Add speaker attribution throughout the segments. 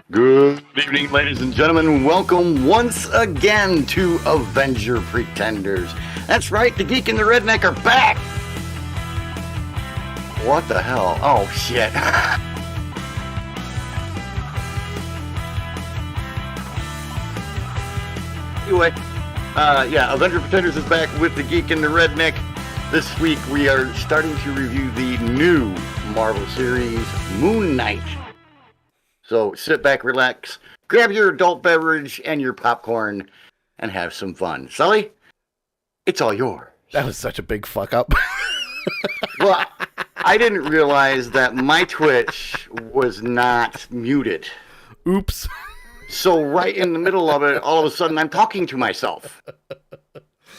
Speaker 1: Good evening, ladies and gentlemen. Welcome once again to Avenger Pretenders. That's right, the Geek and the Redneck are back. What the hell? Oh, shit. Anyway, Avenger Pretenders is back with the Geek and the Redneck. This week we are starting to review the new Marvel series, Moon Knight. So sit back, relax, grab your adult beverage and your popcorn, and have some fun. Sully, it's all yours.
Speaker 2: That was such a big fuck up.
Speaker 1: Well, I didn't realize that my Twitch was not muted.
Speaker 2: Oops.
Speaker 1: So right in the middle of it, all of a sudden, I'm talking to myself.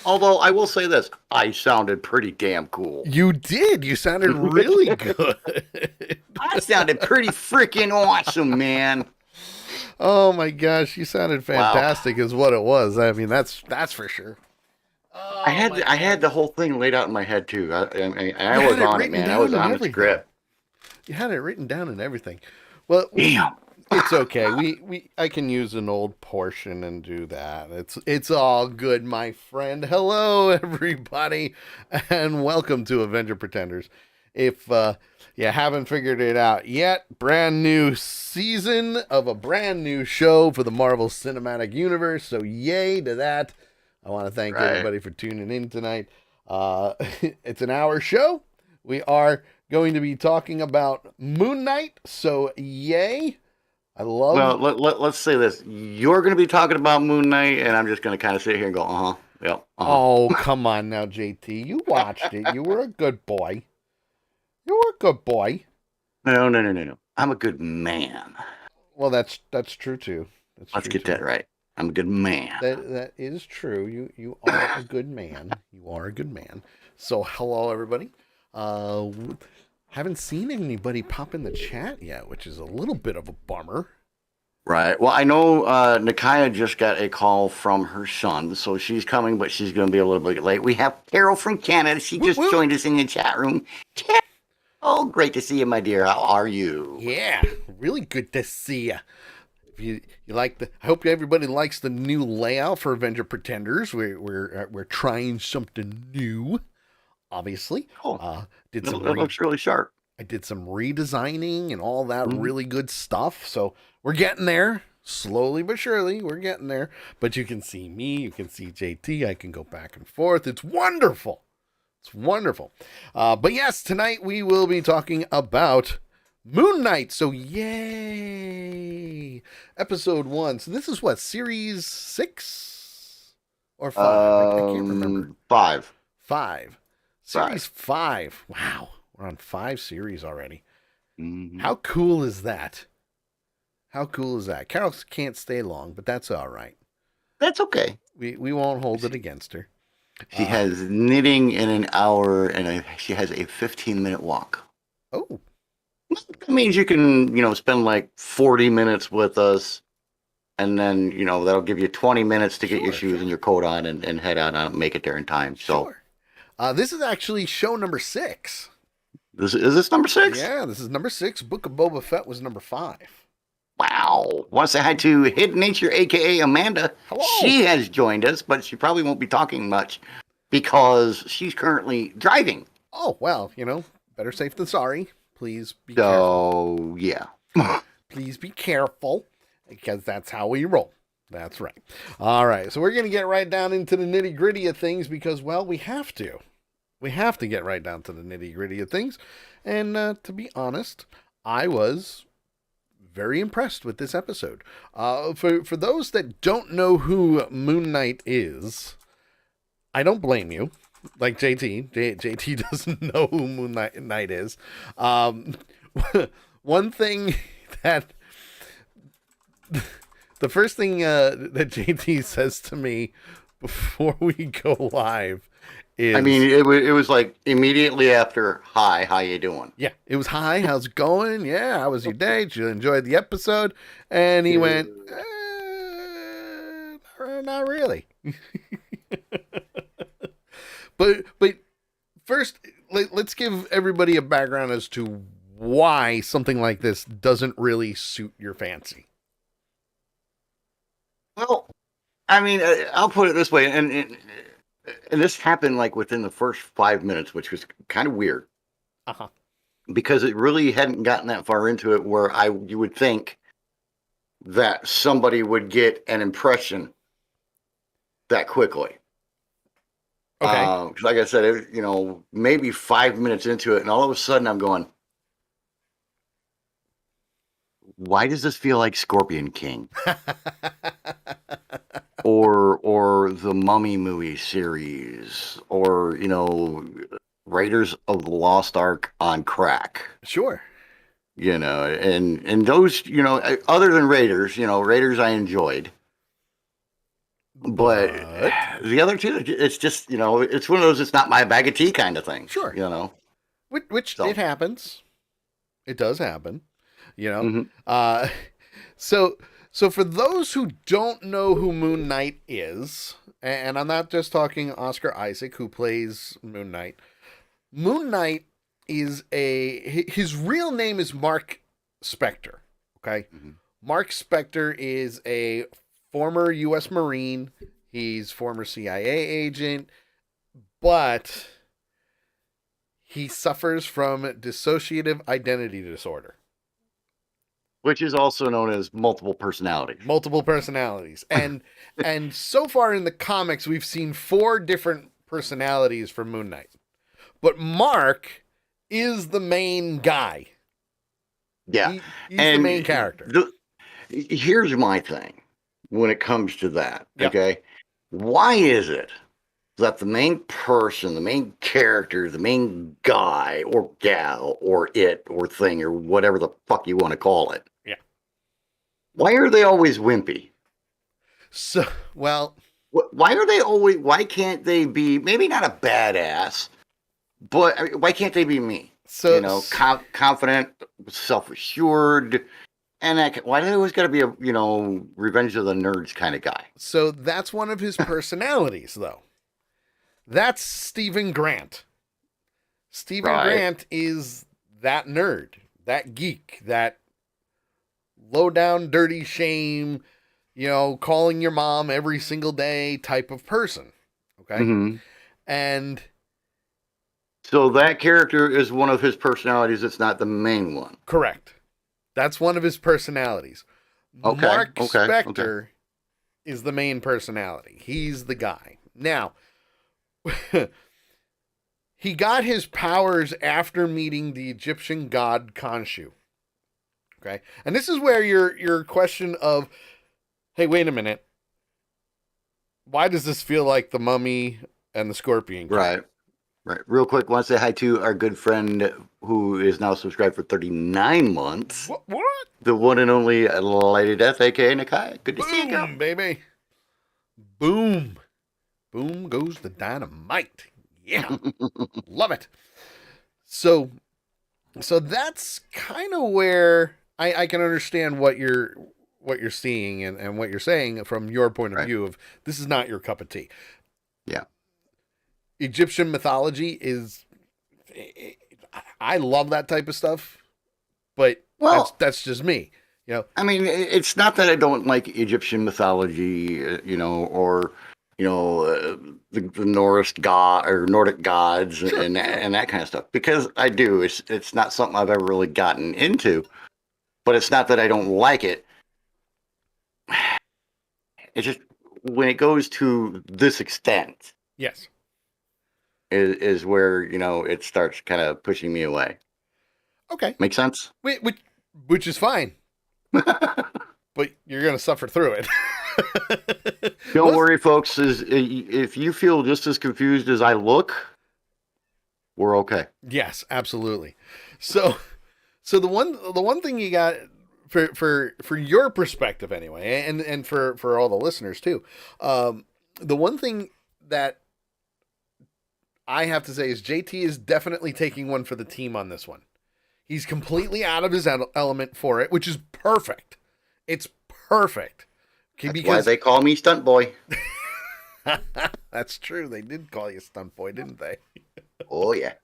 Speaker 1: Although I will say this, I sounded pretty damn cool.
Speaker 2: You did. You sounded really good.
Speaker 1: I sounded pretty freaking awesome, man.
Speaker 2: Oh my gosh, you sounded fantastic, is what it was. I mean, that's for sure. Oh,
Speaker 1: I had the whole thing laid out in my head too. I was on it, man. I was on the script.
Speaker 2: You had it written down and everything. Well,
Speaker 1: damn.
Speaker 2: It's okay. I can use an old portion and do that. It's all good, my friend. Hello, everybody, and welcome to Avenger Pretenders. If you haven't figured it out yet, brand new season of a brand new show for the Marvel Cinematic Universe. So yay to that. I want to thank everybody for tuning in tonight. It's an hour show. We are going to be talking about Moon Knight. So yay.
Speaker 1: Well, let's say this. You're going to be talking about Moon Knight, and I'm just going to kind of sit here and go, yep.
Speaker 2: Oh, come on now, JT. You watched it. You were a good boy. You were a good boy.
Speaker 1: No. I'm a good man.
Speaker 2: Well, that's true, too.
Speaker 1: Let's get that right. I'm a good man.
Speaker 2: That is true. You are a good man. You are a good man. So, hello, everybody. Haven't seen anybody pop in the chat yet, which is a little bit of a bummer.
Speaker 1: Right. Well, I know Nakaya just got a call from her son, so she's coming, but she's going to be a little bit late. We have Carol from Canada. She just joined us in the chat room. Oh, great to see you, my dear. How are you?
Speaker 2: Yeah, really good to see you. If you like I hope everybody likes the new layout for Avenger Pretenders. We're trying something new. Obviously,
Speaker 1: it looks really sharp.
Speaker 2: I did some redesigning and all that really good stuff. So we're getting there, slowly but surely. We're getting there. But you can see me, you can see JT. I can go back and forth. It's wonderful. It's wonderful. But yes, tonight we will be talking about Moon Knight. So yay! Episode 1. So this is what, series 6 or 5? I can't remember.
Speaker 1: 5.
Speaker 2: 5. Series 5. Wow. We're on 5 series already. Mm-hmm. How cool is that? How cool is that? Carol can't stay long, but that's all right.
Speaker 1: That's okay.
Speaker 2: We won't hold it against her.
Speaker 1: She has knitting in an hour, and she has a 15-minute walk.
Speaker 2: Oh.
Speaker 1: That means you can, spend like 40 minutes with us, and then, that'll give you 20 minutes to get your shoes and your coat on and head out and make it there in time. So.
Speaker 2: Sure. This is actually show number 6.
Speaker 1: Is this number 6?
Speaker 2: Yeah, this is number 6. Book of Boba Fett was number 5.
Speaker 1: Wow. Want to say hi to Hidden Nature, a.k.a. Amanda.
Speaker 2: Hello.
Speaker 1: She has joined us, but she probably won't be talking much because she's currently driving.
Speaker 2: Oh, well, better safe than sorry. Please be careful.
Speaker 1: So, yeah.
Speaker 2: Please be careful because that's how we roll. That's right. All right. So we're going to get right down into the nitty gritty of things because, well, we have to. We have to get right down to the nitty gritty of things. And to be honest, I was very impressed with this episode. For those that don't know who Moon Knight is, I don't blame you. Like JT. JT doesn't know who Moon Knight is. One thing that... The first thing that JT says to me before we go live is...
Speaker 1: I mean, it was like immediately after, hi, how you doing?
Speaker 2: Yeah, it was, hi, how's it going? Yeah, how was your day? Did you enjoy the episode? And he went, not really. But first, let's give everybody a background as to why something like this doesn't really suit your fancy.
Speaker 1: Well, I mean, I'll put it this way, and this happened like within the first 5 minutes, which was kind of weird
Speaker 2: Uh-huh.
Speaker 1: because it really hadn't gotten that far into it where you would think that somebody would get an impression that quickly.
Speaker 2: Okay.
Speaker 1: Like I said, maybe 5 minutes into it, and all of a sudden I'm going, why does this feel like Scorpion King or the Mummy movie series or Raiders of the Lost Ark on crack?
Speaker 2: Sure.
Speaker 1: And those, other than Raiders, Raiders I enjoyed. But the other two, it's just, it's one of those, it's not my bag of tea kind of thing.
Speaker 2: Sure. Which
Speaker 1: So.
Speaker 2: it happens. It does happen,
Speaker 1: Mm-hmm.
Speaker 2: So for those who don't know who Moon Knight is, and I'm not just talking Oscar Isaac, who plays Moon Knight. Moon Knight is his real name is Mark Spector. Okay.
Speaker 1: Mm-hmm.
Speaker 2: Mark Spector is a former U.S. Marine. He's former CIA agent, but he suffers from dissociative identity disorder,
Speaker 1: which is also known as multiple personalities.
Speaker 2: Multiple personalities. And so far in the comics, we've seen 4 different personalities for Moon Knight. But Mark is the main guy.
Speaker 1: Yeah.
Speaker 2: He's the main character.
Speaker 1: Here's my thing when it comes to that.
Speaker 2: Yep.
Speaker 1: Okay. Why is it that the main person, the main character, the main guy or gal or it or thing or whatever the fuck you want to call it?
Speaker 2: Yeah.
Speaker 1: Why are they always wimpy?
Speaker 2: So, well,
Speaker 1: why can't they be maybe not a badass, but why can't they be me?
Speaker 2: So,
Speaker 1: confident, self-assured, and why do they always got to be a Revenge of the Nerds kind of guy?
Speaker 2: So that's one of his personalities, though. That's Stephen Grant. Stephen Grant is that nerd, that geek, that low down, dirty shame, calling your mom every single day type of person. Okay.
Speaker 1: Mm-hmm.
Speaker 2: And
Speaker 1: so that character is one of his personalities. It's not the main one.
Speaker 2: Correct. That's one of his personalities.
Speaker 1: Okay.
Speaker 2: Mark Spector is the main personality. He's the guy. Now, he got his powers after meeting the Egyptian god Khonshu. Okay? And this is where your question of, hey, wait a minute. Why does this feel like the Mummy and the Scorpion King?
Speaker 1: Right. Real quick, want to say hi to our good friend who is now subscribed for 39 months.
Speaker 2: What?
Speaker 1: The one and only Lady Death, a.k.a. Nakai. Good to see you, girl.
Speaker 2: Boom, baby. Boom. Boom goes the dynamite. Yeah. Love it. So that's kind of where I can understand what you're seeing and what you're saying from your point of view of this is not your cup of tea.
Speaker 1: Yeah.
Speaker 2: Egyptian mythology is, I love that type of stuff, but that's just me.
Speaker 1: I mean, it's not that I don't like Egyptian mythology, or the Norse god or Nordic gods and that kind of stuff, because I do. It's not something I've ever really gotten into, but it's not that I don't like it. It's just when it goes to this extent.
Speaker 2: Yes.
Speaker 1: Is where it starts kind of pushing me away.
Speaker 2: Okay,
Speaker 1: make sense.
Speaker 2: Which is fine, but you're gonna suffer through it.
Speaker 1: Don't worry, folks. If you feel just as confused as I look, we're okay.
Speaker 2: Yes, absolutely. So the one thing you got for your perspective anyway, and for all the listeners too, the one thing that I have to say is JT is definitely taking one for the team on this one. He's completely out of his element for it, which is perfect. It's perfect.
Speaker 1: Okay, that's why they call me Stunt Boy.
Speaker 2: That's true. They did call you Stunt Boy, didn't they?
Speaker 1: Oh, yeah.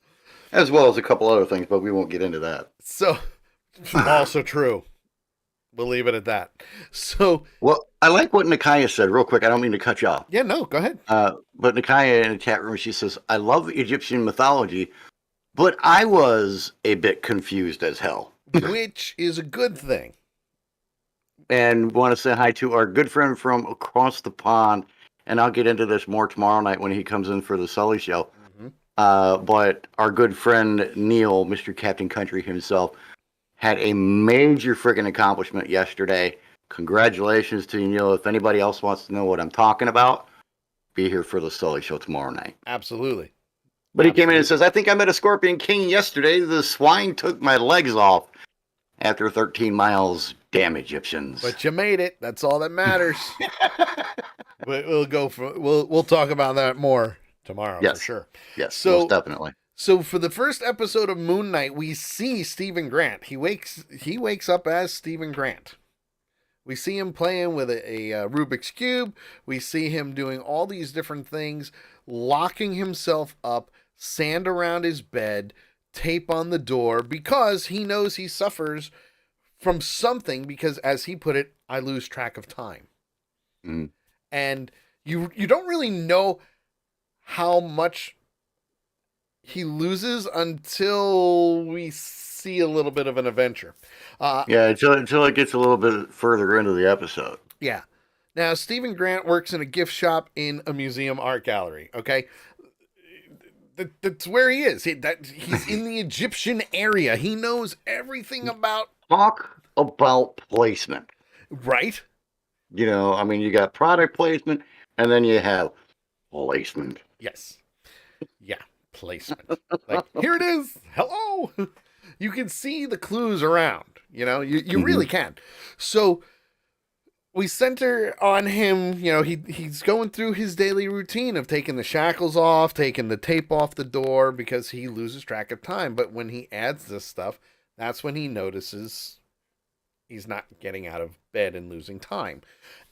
Speaker 1: As well as a couple other things, but we won't get into that.
Speaker 2: So, also true. We'll leave it at that. So,
Speaker 1: Well, I like what Nakaya said, real quick. I don't mean to cut you off.
Speaker 2: yeah, no, go ahead.
Speaker 1: But Nakaya in the chat room, she says, I love Egyptian mythology, but I was a bit confused as hell.
Speaker 2: Which is a good thing.
Speaker 1: And want to say hi to our good friend from across the pond. And I'll get into this more tomorrow night when he comes in for the Sully show. But our good friend Neil, Mr. Captain Country himself, had a major freaking accomplishment yesterday. Congratulations to you, Neil. If anybody else wants to know what I'm talking about, be here for the Sully show tomorrow night.
Speaker 2: Absolutely.
Speaker 1: But he came in and says, I think I met a Scorpion King yesterday. The swine took my legs off after 13 miles. Damn Egyptians.
Speaker 2: But you made it. That's all that matters. We'll talk about that more tomorrow,
Speaker 1: yes.
Speaker 2: for sure.
Speaker 1: Yes,
Speaker 2: so,
Speaker 1: most definitely.
Speaker 2: So for the first episode of Moon Knight, we see Stephen Grant. He wakes up as Stephen Grant. We see him playing with a Rubik's Cube. We see him doing all these different things, locking himself up, sand around his bed, tape on the door, because he knows he suffers from something, because, as he put it, I lose track of time.
Speaker 1: Mm.
Speaker 2: And you don't really know how much he loses until we see a little bit of an adventure.
Speaker 1: Until it gets a little bit further into the episode.
Speaker 2: Yeah. Now, Stephen Grant works in a gift shop in a museum art gallery, okay? That's where he is. He's in the Egyptian area. He knows everything about...
Speaker 1: Talk about placement.
Speaker 2: Right?
Speaker 1: You know, I mean, you got product placement, and then you have placement.
Speaker 2: Yes. Yeah, placement. Like, here it is. Hello. You can see the clues around. You know, you really can. So we center on him. You know, he's going through his daily routine of taking the shackles off, taking the tape off the door, because he loses track of time. But when he adds this stuff, that's when he notices he's not getting out of bed and losing time.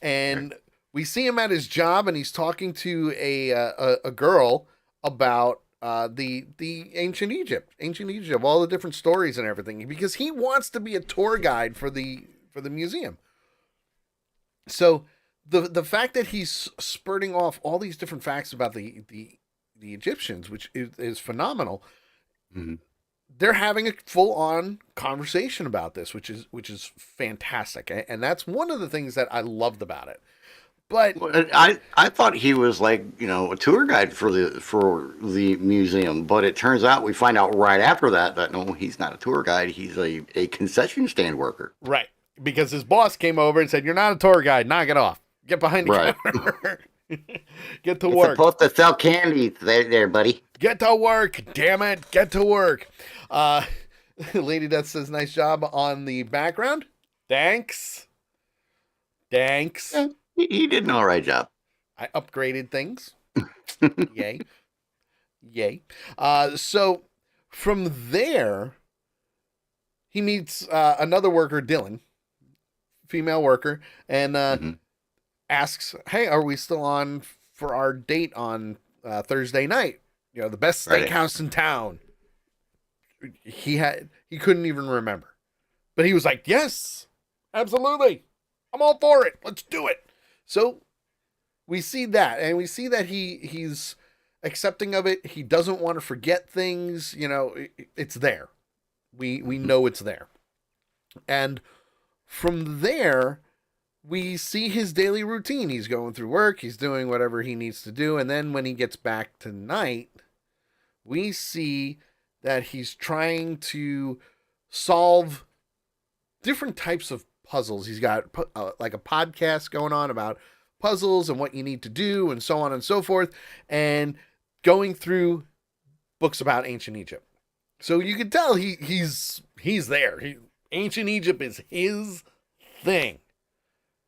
Speaker 2: And we see him at his job, and he's talking to a girl about the ancient Egypt, all the different stories and everything, because he wants to be a tour guide for the museum. So the fact that he's spurting off all these different facts about the Egyptians, which is phenomenal.
Speaker 1: Mm-hmm.
Speaker 2: They're having a full-on conversation about this, which is fantastic, and that's one of the things that I loved about it. But
Speaker 1: I thought he was like, you know, a tour guide for the museum, but it turns out we find out right after that no, he's not a tour guide. He's a concession stand worker.
Speaker 2: Right, because his boss came over and said, "You're not a tour guide. Knock it off. Get behind the counter. Get to work.
Speaker 1: Supposed to sell candy there, buddy.
Speaker 2: Get to work. Damn it. Get to work." Lady Death says, "Nice job on the background. Thanks."
Speaker 1: Yeah, he did an all right job.
Speaker 2: I upgraded things. Yay. Yay. So from there, he meets another worker, Dylan, female worker, and asks, "Hey, are we still on for our date on Thursday night? You know, the best steakhouse in town." He couldn't even remember, but he was like, "Yes, absolutely. I'm all for it. Let's do it." So we see that, and we see that he's accepting of it. He doesn't want to forget things. You know, it's there. We know it's there. And from there, we see his daily routine. He's going through work. He's doing whatever he needs to do. And then when he gets back tonight, we see that he's trying to solve different types of puzzles. He's got like a podcast going on about puzzles and what you need to do and so on and so forth, and going through books about ancient Egypt. So you can tell he's there. Ancient Egypt is his thing.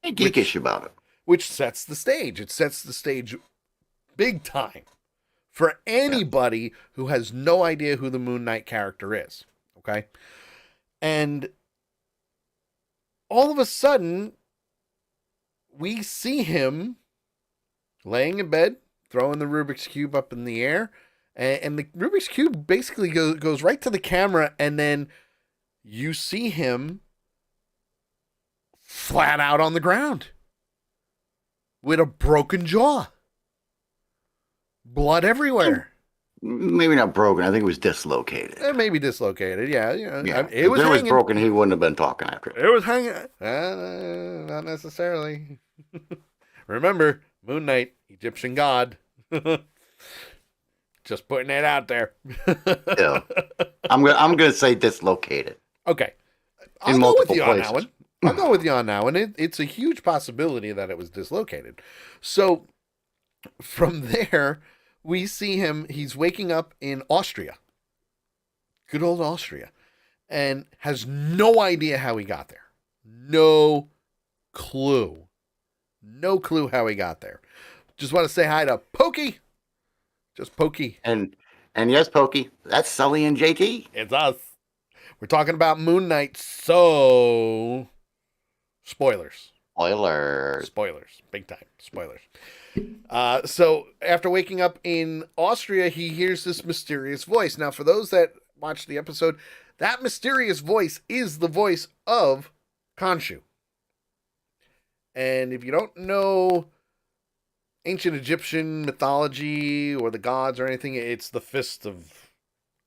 Speaker 1: Geekish about it.
Speaker 2: Which sets the stage. It sets the stage big time for anybody who has no idea who the Moon Knight character is. Okay? And all of a sudden, we see him laying in bed, throwing the Rubik's Cube up in the air, and the Rubik's Cube basically goes right to the camera, and then you see him flat out on the ground with a broken jaw. Blood everywhere.
Speaker 1: Maybe not broken. I think it was dislocated.
Speaker 2: It may be dislocated. Yeah.
Speaker 1: Yeah.
Speaker 2: It was
Speaker 1: if it was
Speaker 2: hanging.
Speaker 1: broken, he wouldn't have been talking after it.
Speaker 2: It was hanging. Not necessarily. Remember, Moon Knight, Egyptian god. Just putting it out there.
Speaker 1: Yeah. I'm gonna say dislocated.
Speaker 2: Okay.
Speaker 1: In
Speaker 2: I'll go with
Speaker 1: multiple
Speaker 2: you on that
Speaker 1: places.
Speaker 2: one. I'll go with you on that one. It's a huge possibility that it was dislocated. So from there, we see him. He's waking up in Austria. Good old Austria. And has no idea how he got there. No clue. No clue how he got there. Just want to say hi to Pokey. Just Pokey.
Speaker 1: And yes, Pokey, that's Sully and JT.
Speaker 2: It's us. We're talking about Moon Knight, so spoilers. Spoilers. Big time. Spoilers. So after waking up in Austria, he hears this mysterious voice. Now, for those that watched the episode, that mysterious voice is the voice of Khonshu. And if you don't know ancient Egyptian mythology or the gods or anything, it's the fist of,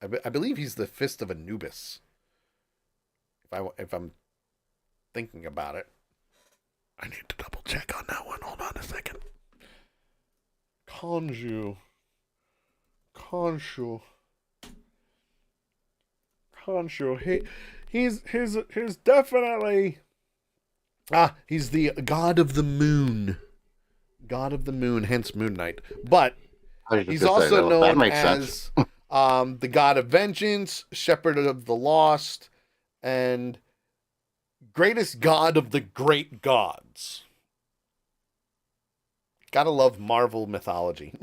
Speaker 2: I believe he's the fist of Anubis. If I'm thinking about it, I need to double check on that one. Hold on a second. Khonshu. He's definitely he's the god of the moon. God of the moon, hence Moon Knight. But he's also known as the god of vengeance, shepherd of the lost, and greatest god of the great gods. Gotta love Marvel mythology.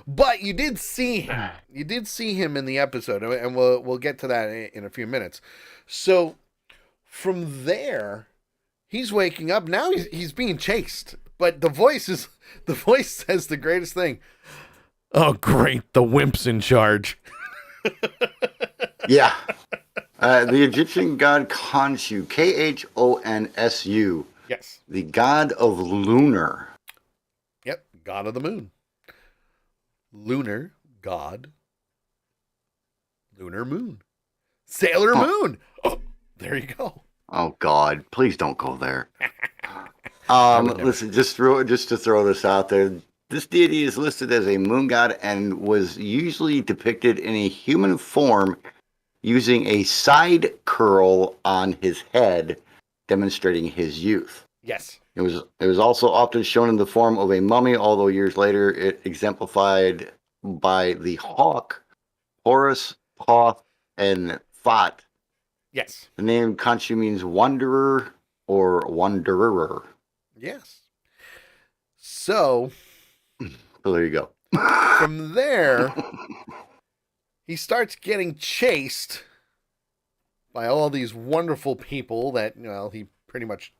Speaker 2: But you did see him. You did see him in the episode, and we'll get to that in a few minutes. So from there, he's waking up. Now he's being chased. But the voice says the greatest thing. Oh, great, the wimp's in charge.
Speaker 1: Yeah. The Egyptian god Khonshu, Khonsu.
Speaker 2: Yes.
Speaker 1: The god of lunar.
Speaker 2: Yep, god of the moon. Lunar god. Lunar moon. Sailor Moon. Oh, there you go.
Speaker 1: Oh God! Please don't go there. Listen, just to throw this out there. This deity is listed as a moon god and was usually depicted in a human form, using a side curl on his head, demonstrating his youth.
Speaker 2: Yes.
Speaker 1: It was also often shown in the form of a mummy, although years later it exemplified by the hawk, Horus, Thoth, and Thoth.
Speaker 2: Yes.
Speaker 1: The name Khonshu means wanderer or wanderer.
Speaker 2: Yes. So
Speaker 1: there you go.
Speaker 2: From there, he starts getting chased by all these wonderful people that, he pretty much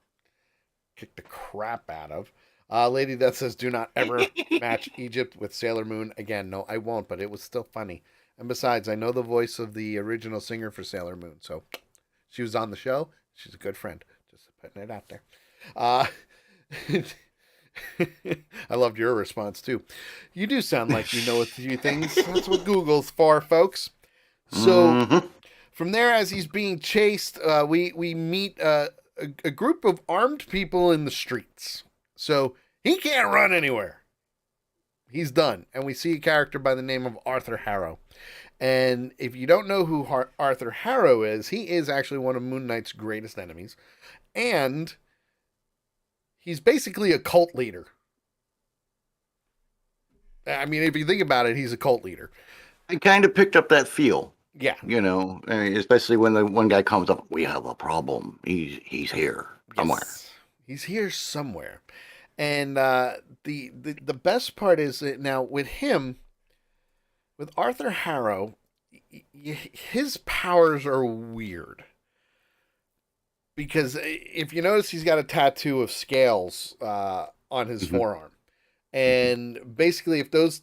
Speaker 2: kicked the crap out of. Lady Death says, do not ever match Egypt with Sailor Moon again. No, I won't, but it was still funny. And besides, I know the voice of the original singer for Sailor Moon, so she was on the show. She's a good friend. Just putting it out there. I loved your response, too. You do sound like you know a few things. That's what Google's for, folks. So, from there, as he's being chased, we meet a group of armed people in the streets. So, he can't run anywhere. He's done. And we see a character by the name of Arthur Harrow. And if you don't know who Arthur Harrow is, he is actually one of Moon Knight's greatest enemies. And he's basically a cult leader. I mean, if you think about it, he's a cult leader.
Speaker 1: I kind of picked up that feel.
Speaker 2: Yeah.
Speaker 1: Especially when the one guy comes up, we have a problem. He's here somewhere.
Speaker 2: Yes. He's here somewhere. And the best part is that now with him, with Arthur Harrow, his powers are weird. Because if you notice, he's got a tattoo of scales on his forearm. And basically, if those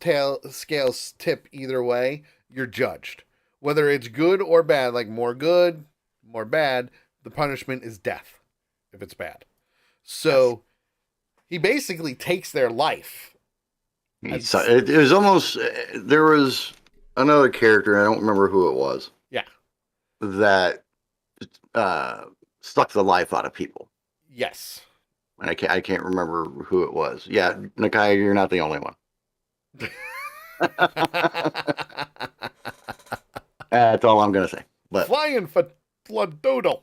Speaker 2: scales tip either way, you're judged. Whether it's good or bad, like more good, more bad, the punishment is death if it's bad. So he basically takes their life.
Speaker 1: It was almost, there was another character, I don't remember who it was.
Speaker 2: Yeah.
Speaker 1: That sucked the life out of people.
Speaker 2: Yes.
Speaker 1: And I can't remember who it was. Yeah, Nakai, you're not the only one. That's all I'm gonna say. But
Speaker 2: Flying Fladoodle.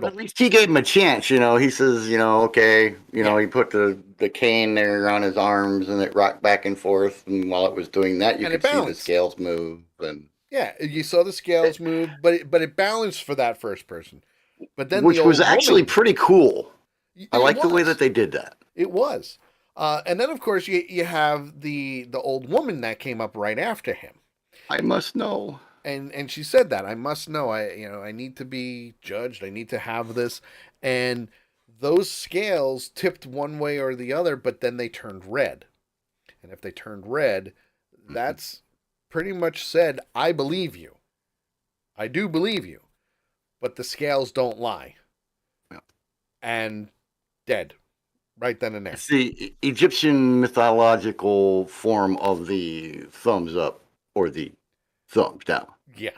Speaker 1: At least he gave him a chance, He says, okay, he put the cane there on his arms and it rocked back and forth. And while it was doing that, you could see the scales move. And
Speaker 2: yeah, you saw the scales move, but it balanced for that first person. But then
Speaker 1: which was actually pretty cool. I like the way that they did that.
Speaker 2: It was. And then, of course, you have the old woman that came up right after him.
Speaker 1: I must know.
Speaker 2: And she said that I must know. I need to be judged. I need to have this. And those scales tipped one way or the other, but then they turned red. And if they turned red, that's pretty much said, I believe you. I do believe you. But the scales don't lie.
Speaker 1: Yeah.
Speaker 2: And dead. Right then and there.
Speaker 1: It's the Egyptian mythological form of the thumbs up or the thumbs down.
Speaker 2: Yeah,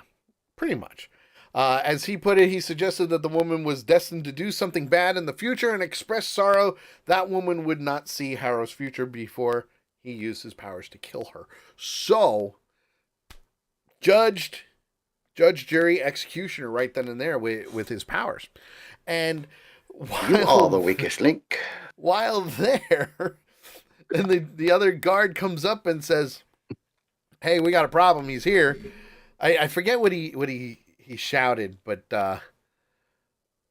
Speaker 2: pretty much. As he put it, he suggested that the woman was destined to do something bad in the future and expressed sorrow that woman would not see Harrow's future before he used his powers to kill her. So, judge, jury, executioner right then and there with his powers. And
Speaker 1: you are the weakest link.
Speaker 2: While there, and the other guard comes up and says, hey, we got a problem. He's here. I forget what he shouted, but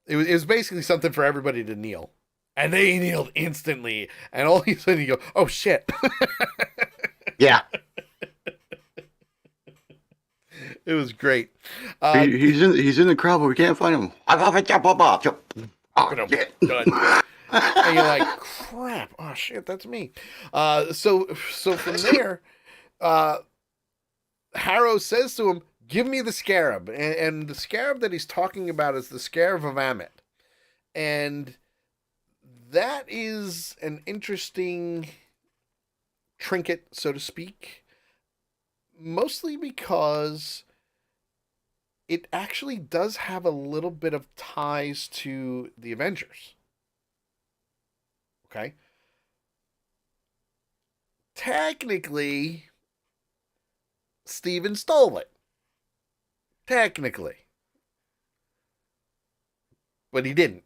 Speaker 2: it was basically something for everybody to kneel. And they kneeled instantly. And all of a sudden you go, oh, shit.
Speaker 1: Yeah.
Speaker 2: It was great.
Speaker 1: He's in the crowd, but we can't find him.
Speaker 2: Oh, shit. And you're like, crap. Oh, shit, that's me. So from there, Harrow says to him, give me the scarab. And the scarab that he's talking about is the scarab of Ammit. And that is an interesting trinket, so to speak. Mostly because it actually does have a little bit of ties to the Avengers. Okay? Technically, Steven stole it. Technically. But he didn't.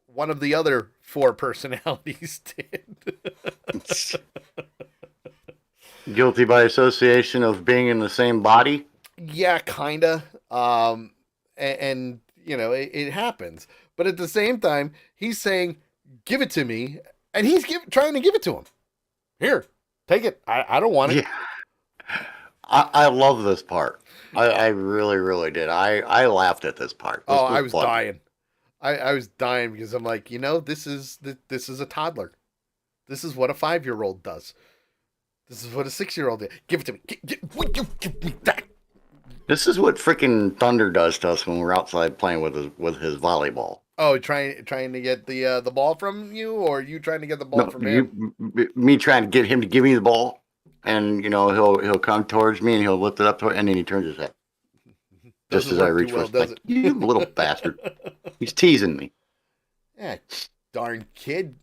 Speaker 2: One of the other 4 personalities did.
Speaker 1: Guilty by association of being in the same body?
Speaker 2: Yeah, kinda. And it happens. But at the same time, he's saying, give it to me. And he's trying to give it to him. Here, take it. I don't want it.
Speaker 1: Yeah. I love this part. I really, really did. I laughed at this part.
Speaker 2: I was dying. I was dying because I'm like, this is a toddler. This is what a 5-year-old does. This is what a 6-year-old did. Give it to me. Give me that.
Speaker 1: This is what freaking Thunder does to us when we're outside playing with his volleyball.
Speaker 2: Oh, trying to get the ball from you, or you trying to get the ball from him?
Speaker 1: Me trying to get him to give me the ball, and he'll come towards me and he'll lift it up and then he turns his head just as I reach for it. You little bastard! He's teasing me.
Speaker 2: Yeah, darn kid.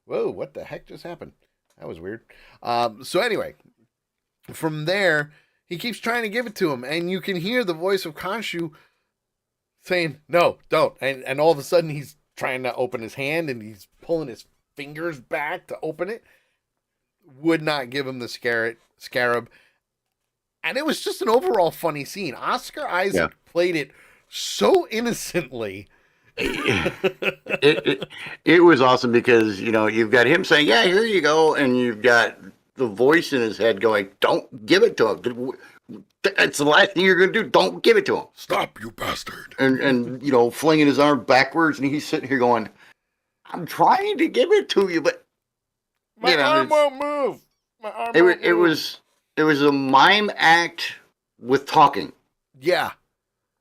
Speaker 2: Whoa, what the heck just happened? That was weird. So anyway, from there, he keeps trying to give it to him, and you can hear the voice of Khonshu saying, no, don't. And all of a sudden, he's trying to open his hand, and he's pulling his fingers back to open it. Would not give him the scarab. And it was just an overall funny scene. Oscar Isaac played it so innocently.
Speaker 1: It was awesome because you've got him saying, yeah, here you go, and you've got the voice in his head going, don't give it to him. That's the last thing you're gonna do. Don't give it to him.
Speaker 2: Stop, you bastard.
Speaker 1: And flinging his arm backwards, and he's sitting here going, I'm trying to give it to you, but
Speaker 2: my arm won't move.
Speaker 1: It was it was a mime act with talking.
Speaker 2: Yeah,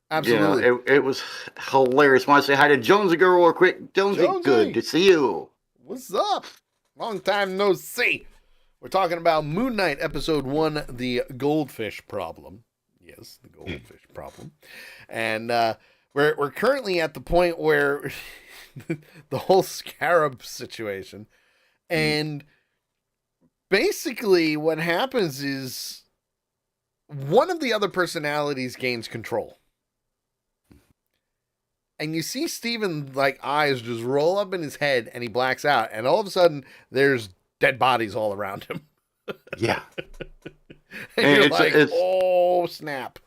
Speaker 2: absolutely.
Speaker 1: It was hilarious. Want to say hi to Jonesy girl real quick? Jonesy, good
Speaker 2: Jonesy,
Speaker 1: to see you.
Speaker 2: what's up? Long time no see. We're talking about Moon Knight episode 1, The Goldfish Problem. Yes, the goldfish problem. And we're currently at the point where the whole scarab situation. And basically what happens is one of the other personalities gains control. And you see Steven, like, eyes just roll up in his head and he blacks out. And all of a sudden, there's dead bodies all around him.
Speaker 1: Yeah.
Speaker 2: And you're like, oh, snap.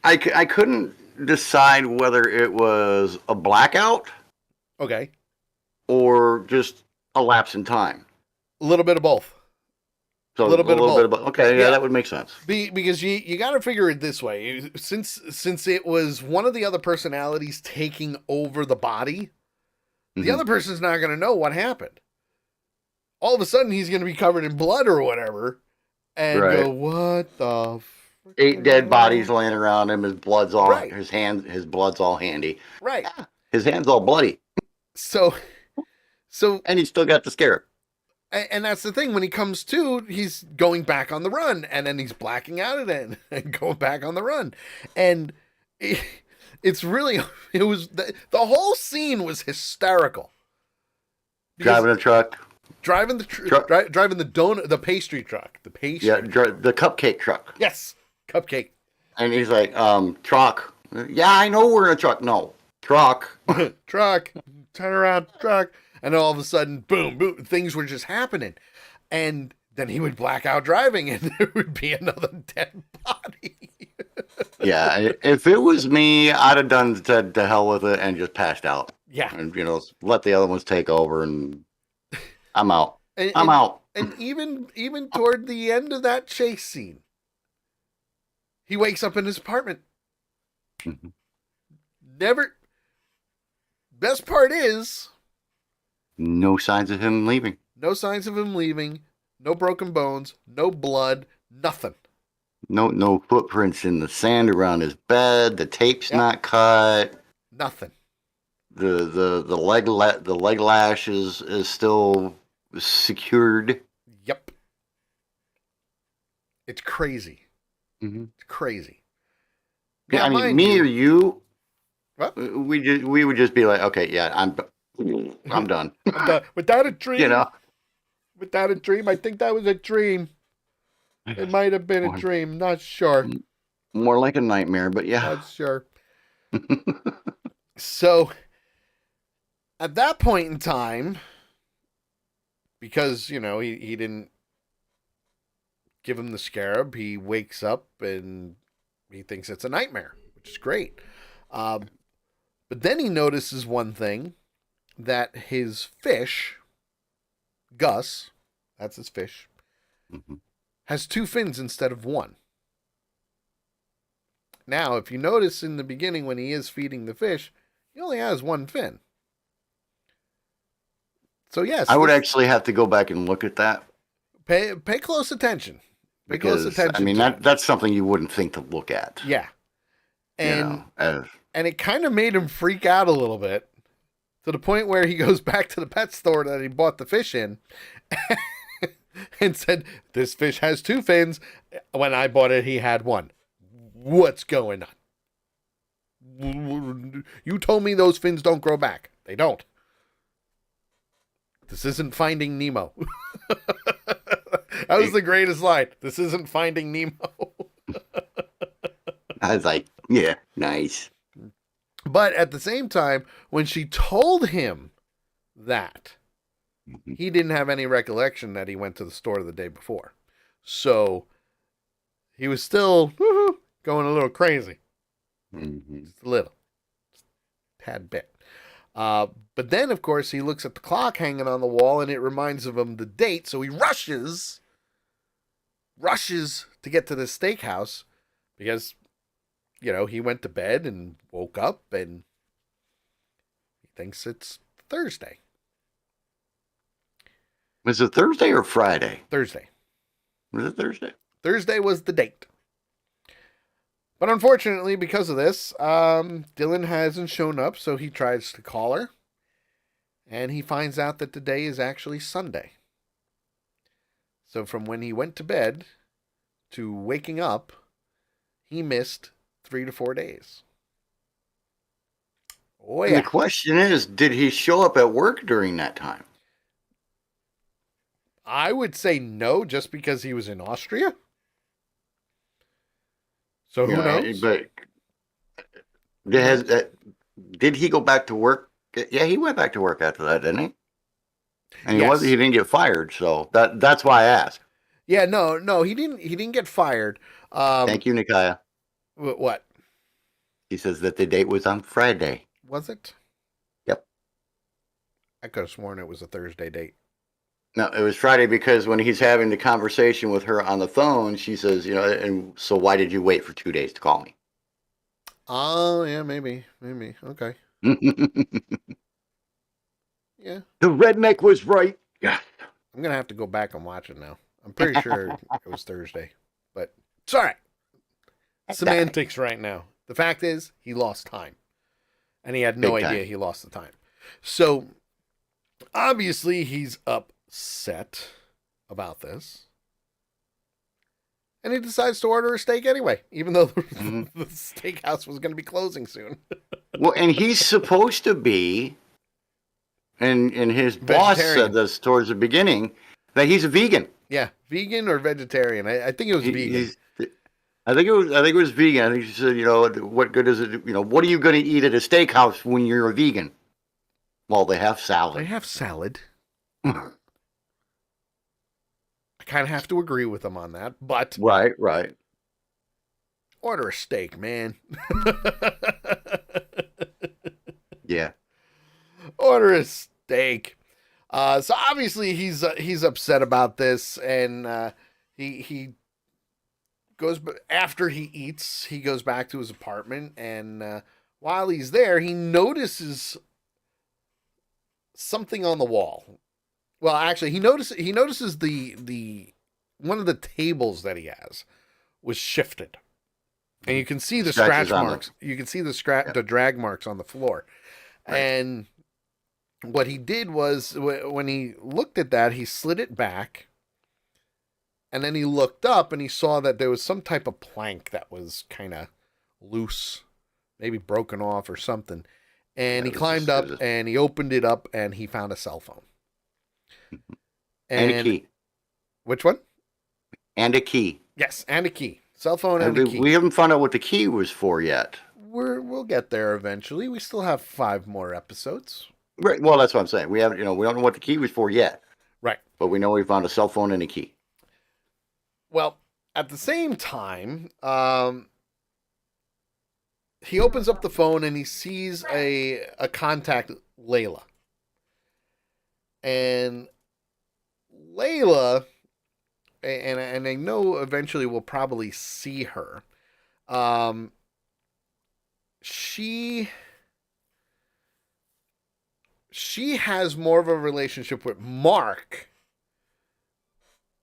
Speaker 1: I couldn't decide whether it was a blackout
Speaker 2: Okay.
Speaker 1: or just a lapse in time.
Speaker 2: A little bit of both.
Speaker 1: So a little bit of both. Okay, yeah, that would make sense.
Speaker 2: Because you got to figure it this way. Since it was one of the other personalities taking over the body, the other person's not going to know what happened. All of a sudden, he's going to be covered in blood or whatever, and go, "What the?"
Speaker 1: 8 dead bodies laying around him. His blood's all his blood's all handy.
Speaker 2: Right.
Speaker 1: Yeah, his hand's all bloody.
Speaker 2: So,
Speaker 1: and he's still got the scarab.
Speaker 2: And that's the thing. When he comes to, he's going back on the run, and then he's blacking out again and going back on the run, and it's really it was the whole scene was hysterical.
Speaker 1: Driving a truck.
Speaker 2: Driving the driving the donut, the pastry truck, the
Speaker 1: cupcake truck.
Speaker 2: Yes, cupcake.
Speaker 1: And he's like, truck. Yeah, I know we're in a truck. No, truck.
Speaker 2: Truck. Turn around, truck. And all of a sudden, boom, boom, things were just happening. And then he would black out driving, and there would be another dead body.
Speaker 1: Yeah, if it was me, I'd have done to hell with it and just passed out.
Speaker 2: Yeah,
Speaker 1: and let the other ones take over, and I'm out. I'm out.
Speaker 2: And even toward the end of that chase scene, he wakes up in his apartment. Never. Best part is,
Speaker 1: no signs of him leaving.
Speaker 2: No signs of him leaving. No broken bones. No blood. Nothing.
Speaker 1: No footprints in the sand around his bed. The tape's not cut.
Speaker 2: Nothing.
Speaker 1: The leg lash is still secured.
Speaker 2: Yep. It's crazy.
Speaker 1: Mm-hmm.
Speaker 2: It's crazy.
Speaker 1: Yeah,
Speaker 2: now,
Speaker 1: I mean, me or you,
Speaker 2: what?
Speaker 1: we would just be like, okay, yeah, I'm done.
Speaker 2: I'm done. Without a dream. Without a dream. I think that was a dream. It might have been a dream. Not sure.
Speaker 1: More like a nightmare, but yeah.
Speaker 2: Not sure. So, at that point in time, because, he didn't give him the scarab, he wakes up and he thinks it's a nightmare, which is great. But then he notices one thing, that his fish, Gus, that's his fish, has 2 fins instead of 1. Now, if you notice in the beginning when he is feeding the fish, he only has 1 fin. So yes,
Speaker 1: I would actually have to go back and look at that.
Speaker 2: Pay close attention. Pay close attention.
Speaker 1: I mean, that's something you wouldn't think to look at.
Speaker 2: Yeah, and it kind of made him freak out a little bit, to the point where he goes back to the pet store that he bought the fish in, and said, "This fish has 2 fins. When I bought it, he had 1. What's going on? You told me those fins don't grow back. They don't. This isn't Finding Nemo." That was the greatest line. This isn't Finding Nemo.
Speaker 1: I was like, yeah, nice.
Speaker 2: But at the same time, when she told him that, he didn't have any recollection that he went to the store the day before. So he was still going a little crazy. Just a little. Tad bit. But then, of course, he looks at the clock hanging on the wall, and it reminds him the date. So he rushes to get to the steakhouse because, he went to bed and woke up, and he thinks it's Thursday.
Speaker 1: Was it Thursday or Friday?
Speaker 2: Thursday.
Speaker 1: Was it Thursday?
Speaker 2: Thursday was the date. But unfortunately, because of this, Dylan hasn't shown up, so he tries to call her. And he finds out that today is actually Sunday. So from when he went to bed to waking up, he missed 3 to 4 days. Oh,
Speaker 1: And
Speaker 2: yeah.
Speaker 1: the question is, did he show up at work during that time?
Speaker 2: I would say no, just because he was in Austria. So who knows?
Speaker 1: But did he go back to work? Yeah, he went back to work after that, didn't he? And
Speaker 2: Yes.
Speaker 1: he didn't get fired, so that's why I asked.
Speaker 2: Yeah, no, he didn't get fired.
Speaker 1: Thank you, Nikaya.
Speaker 2: What?
Speaker 1: He says that the date was on Friday.
Speaker 2: Was it?
Speaker 1: Yep.
Speaker 2: I could have sworn it was a Thursday date.
Speaker 1: No, it was Friday because when he's having the conversation with her on the phone, she says, and so why did you wait for 2 days to call me?
Speaker 2: Oh, yeah, maybe. Okay. Yeah.
Speaker 1: The redneck was right. Yeah.
Speaker 2: I'm going to have to go back and watch it now. I'm pretty sure it was Thursday, but it's all right. Semantics right now. The fact is, he lost time. And he had no idea he lost the time. So, obviously, he's upset about this. And he decides to order a steak anyway, even though the steakhouse was going to be closing soon.
Speaker 1: Well, and he's supposed to be, and his boss said this towards the beginning, that he's a vegan.
Speaker 2: Yeah, vegan or vegetarian. I think it was vegan.
Speaker 1: I think it was vegan. I think he said, what good is it? What are you going to eat at a steakhouse when you're a vegan? Well, they have salad.
Speaker 2: They have salad. I kind of have to agree with them on that, but
Speaker 1: right.
Speaker 2: Order a steak, man.
Speaker 1: Yeah.
Speaker 2: Order a steak. So obviously he's upset about this, and he goes, after he eats, he goes back to his apartment, and while he's there, he notices something on the wall. Well, actually, he notices the one of the tables that he has was shifted, and you can see the scratch marks. You can see the drag marks on the floor, right. And what he did was, when he looked at that, he slid it back, and then he looked up and he saw that there was some type of plank that was kind of loose, maybe broken off or something. And he climbed up and he opened it up and he found a cell phone.
Speaker 1: And a key.
Speaker 2: Which one?
Speaker 1: And a key.
Speaker 2: Yes, and a key. Cell phone and a key.
Speaker 1: We haven't found out what the key was for yet.
Speaker 2: We'll get there eventually. We still have 5 more episodes.
Speaker 1: Right. Well, that's what I'm saying. We haven't, we don't know what the key was for yet.
Speaker 2: Right.
Speaker 1: But we know we found a cell phone and a key.
Speaker 2: Well, at the same time, he opens up the phone and he sees a contact, Layla. And Layla, and I know eventually we'll probably see her. She has more of a relationship with Mark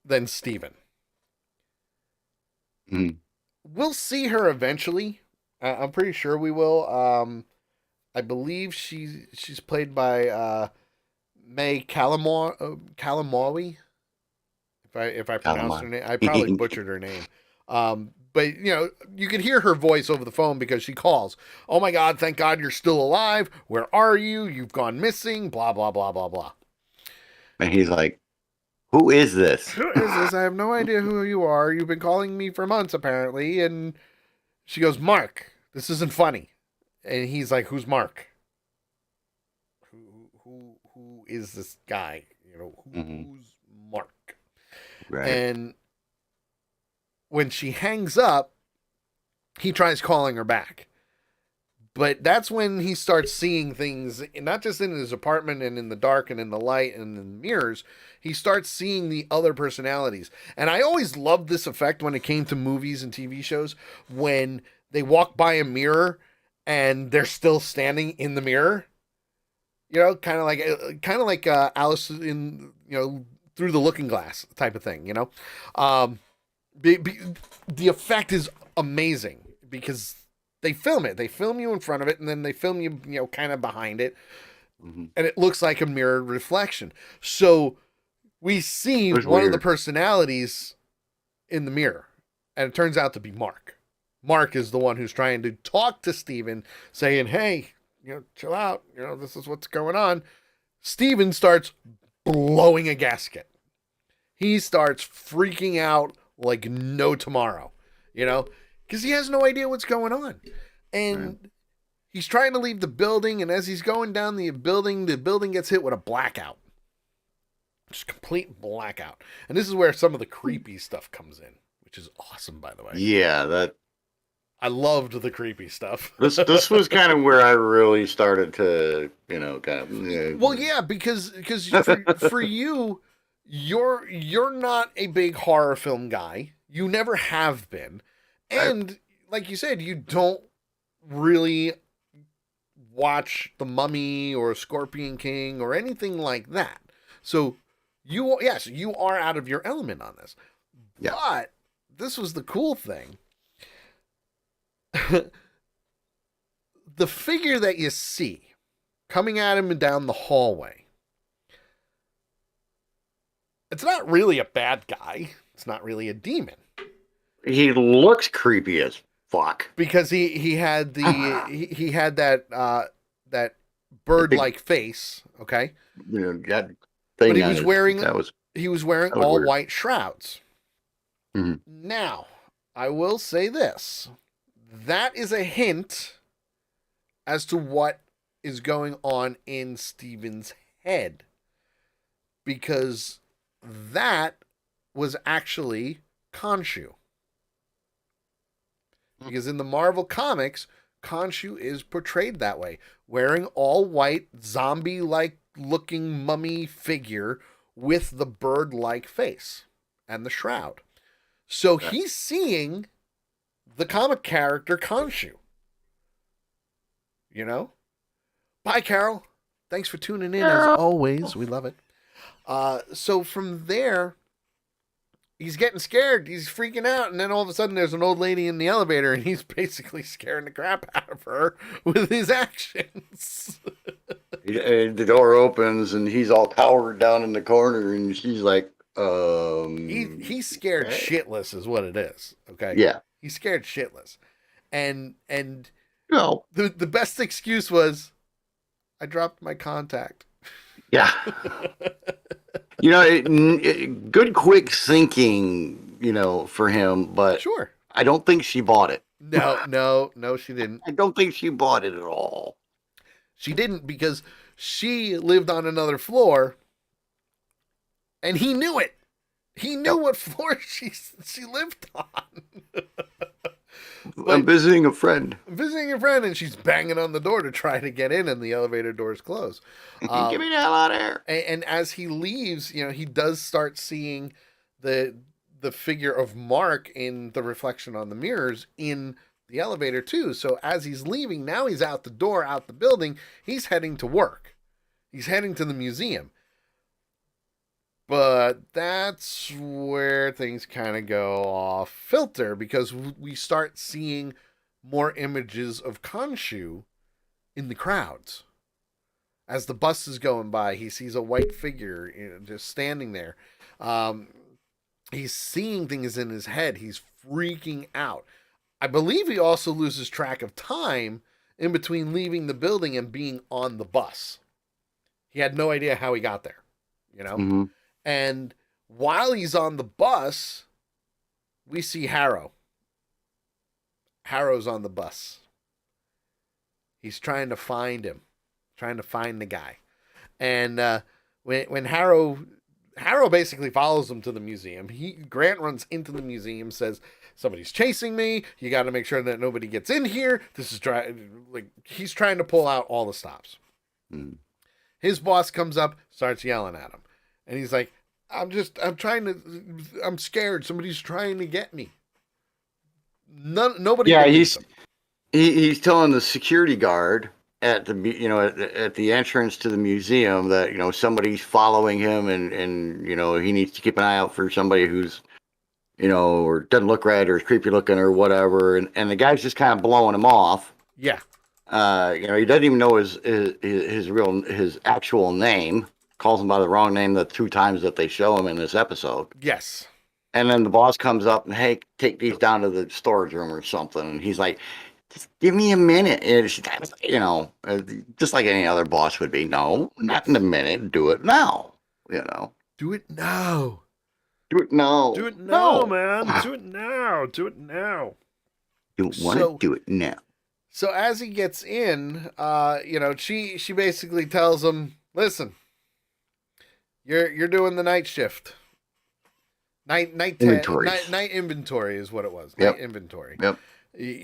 Speaker 2: than Steven.
Speaker 1: Mm-hmm.
Speaker 2: We'll see her eventually. I'm pretty sure we will. I believe she's played by May Calamawy. If I pronounced her name, I probably butchered her name. But you can hear her voice over the phone because she calls. Oh my God! Thank God you're still alive. Where are you? You've gone missing. Blah blah blah blah blah.
Speaker 1: And he's like, "Who is this?
Speaker 2: Who is this? I have no idea who you are. You've been calling me for months, apparently." And she goes, "Mark, this isn't funny." And he's like, "Who's Mark? Who is this guy? Who's Mark?"
Speaker 1: Right.
Speaker 2: And when she hangs up, he tries calling her back. But that's when he starts seeing things, not just in his apartment and in the dark and in the light and in the mirrors. He starts seeing the other personalities. And I always loved this effect when it came to movies and TV shows, when they walk by a mirror and they're still standing in the mirror. Kind of like Alice in, Through the Looking Glass type of thing, The effect is amazing because they film it. They film you in front of it, and then they film you, kind of behind it,
Speaker 1: Mm-hmm.
Speaker 2: and it looks like a mirrored reflection. So we see one of the personalities in the mirror, and it turns out to be Mark. Mark is the one who's trying to talk to Steven, saying, hey, chill out. This is what's going on. Steven starts blowing a gasket. He starts freaking out like no tomorrow, because he has no idea what's going on. And he's trying to leave the building, and as he's going down the building gets hit with a blackout. Just complete blackout. And this is where some of the creepy stuff comes in, which is awesome, by the way.
Speaker 1: Yeah,
Speaker 2: I loved the creepy stuff.
Speaker 1: This was kind of where I really started to, kind of.
Speaker 2: Well, yeah, because for you, you're not a big horror film guy. You never have been, and like you said, you don't really watch The Mummy or Scorpion King or anything like that. So you are out of your element on this. Yeah. But this was the cool thing. The figure that you see coming at him down the hallway, it's not really a bad guy. It's not really a demon.
Speaker 1: He looks creepy as fuck
Speaker 2: because he had he had that bird-like face. Okay,
Speaker 1: that
Speaker 2: thing. But he was wearing all
Speaker 1: weird.
Speaker 2: White shrouds.
Speaker 1: Mm-hmm.
Speaker 2: Now, I will say this: that is a hint as to what is going on in Steven's head, because that was actually Khonshu. Because in the Marvel comics, Khonshu is portrayed that way, wearing all white, zombie-like looking mummy figure with the bird-like face and the shroud. So he's seeing the comic character Khonshu. Bye, Carol. Thanks for tuning in as always. We love it. So from there, he's getting scared. He's freaking out. And then all of a sudden there's an old lady in the elevator and he's basically scaring the crap out of her with his actions.
Speaker 1: The door opens and he's all cowered down in the corner and she's like,
Speaker 2: He's scared shitless is what it is. Okay.
Speaker 1: Yeah.
Speaker 2: He's scared shitless. And the best excuse was, I dropped my contact.
Speaker 1: Yeah. Good quick thinking, for him, but
Speaker 2: sure.
Speaker 1: I don't think she bought it.
Speaker 2: No, she didn't.
Speaker 1: I don't think she bought it at all.
Speaker 2: She didn't, because she lived on another floor and he knew it. He knew what floor she lived on.
Speaker 1: I'm visiting a friend.
Speaker 2: And she's banging on the door to try to get in, and the elevator doors close.
Speaker 1: Get me the hell out of here.
Speaker 2: And as he leaves, he does start seeing the figure of Mark in the reflection on the mirrors in the elevator too. So as he's leaving, now he's out the door, out the building. He's heading to work. He's heading to the museum. But that's where things kind of go off filter, because we start seeing more images of Khonshu in the crowds. As the bus is going by, he sees a white figure just standing there. He's seeing things in his head. He's freaking out. I believe he also loses track of time in between leaving the building and being on the bus. He had no idea how he got there,
Speaker 1: Mm-hmm.
Speaker 2: And while he's on the bus, we see Harrow. Harrow's on the bus. He's trying to find him, trying to find the guy. And when Harrow basically follows him to the museum, Grant runs into the museum, says, somebody's chasing me. You got to make sure that nobody gets in here. He's trying to pull out all the stops.
Speaker 1: Mm.
Speaker 2: His boss comes up, starts yelling at him. And he's like, I'm scared. Somebody's trying to get me. Nobody.
Speaker 1: Yeah, he's telling the security guard at the entrance to the museum that somebody's following him and he needs to keep an eye out for somebody who's or doesn't look right or is creepy looking or whatever. And the guy's just kind of blowing him off.
Speaker 2: Yeah.
Speaker 1: He doesn't even know his actual name. Calls him by the wrong name the 2 times that they show him in this episode.
Speaker 2: Yes.
Speaker 1: And then the boss comes up and, hey, take these down to the storage room or something. And he's like, just give me a minute. And just like any other boss would be. No, not in a minute. Do it now.
Speaker 2: Do it now.
Speaker 1: Do it now.
Speaker 2: Do it now, man. Do it now. Do it now.
Speaker 1: You want to do it now.
Speaker 2: So as he gets in, she basically tells him, listen, you're doing the night shift. Night inventory is what it was.
Speaker 1: Yep.
Speaker 2: Night inventory.
Speaker 1: Yep.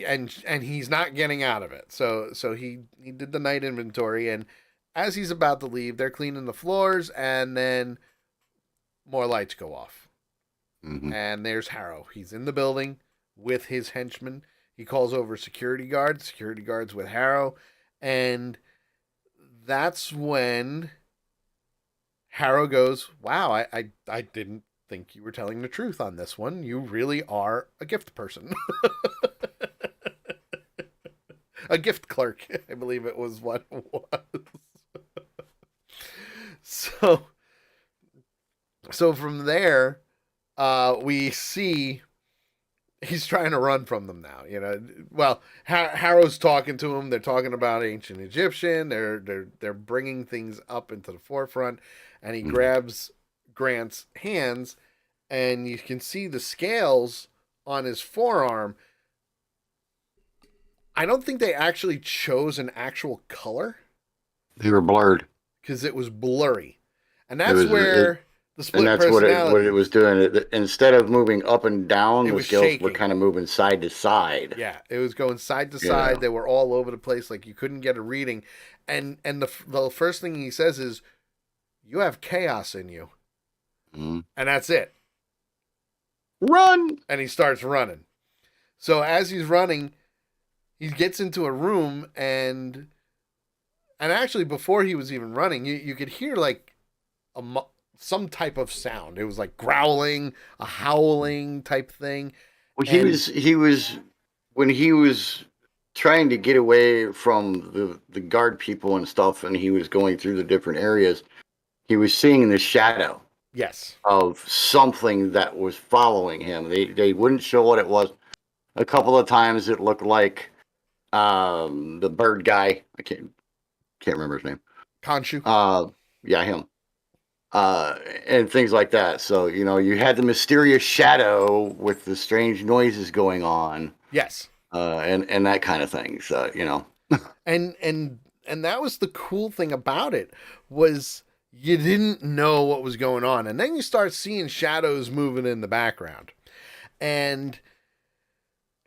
Speaker 2: And he's not getting out of it. So he did the night inventory, and as he's about to leave, they're cleaning the floors, and then more lights go off.
Speaker 1: Mm-hmm.
Speaker 2: And there's Harrow. He's in the building with his henchmen. He calls over security guards with Harrow, and that's when Harrow goes, wow, I didn't think you were telling the truth on this one. You really are a gift person. A gift clerk, I believe it was what it was. So from there, we see he's trying to run from them now. Well, Harrow's talking to him. They're talking about ancient Egyptian. They're bringing things up into the forefront, and he grabs Grant's hands, and you can see the scales on his forearm. I don't think they actually chose an actual color.
Speaker 1: They were blurred
Speaker 2: because it was blurry, and that's where the split
Speaker 1: personality. And that's what it was doing. Instead of moving up and down, the scales were kind of moving side to side.
Speaker 2: Yeah, it was going side to side. They were all over the place, like you couldn't get a reading. And the first thing he says is, "You have chaos in you," and that's it.
Speaker 1: Run!
Speaker 2: And he starts running. So as he's running, he gets into a room, and actually before he was even running, you could hear like some type of sound. It was like growling, a howling type thing.
Speaker 1: Well, he was when he was trying to get away from the guard people and stuff, and he was going through the different areas. He was seeing the shadow.
Speaker 2: Yes.
Speaker 1: Of something that was following him. They wouldn't show what it was. A couple of times it looked like the bird guy. I can't remember his name.
Speaker 2: Khonshu.
Speaker 1: Yeah, him. And things like that. So, you had the mysterious shadow with the strange noises going on.
Speaker 2: Yes.
Speaker 1: And that kind of thing. So,
Speaker 2: And that was the cool thing about it, was you didn't know what was going on. And then you start seeing shadows moving in the background. And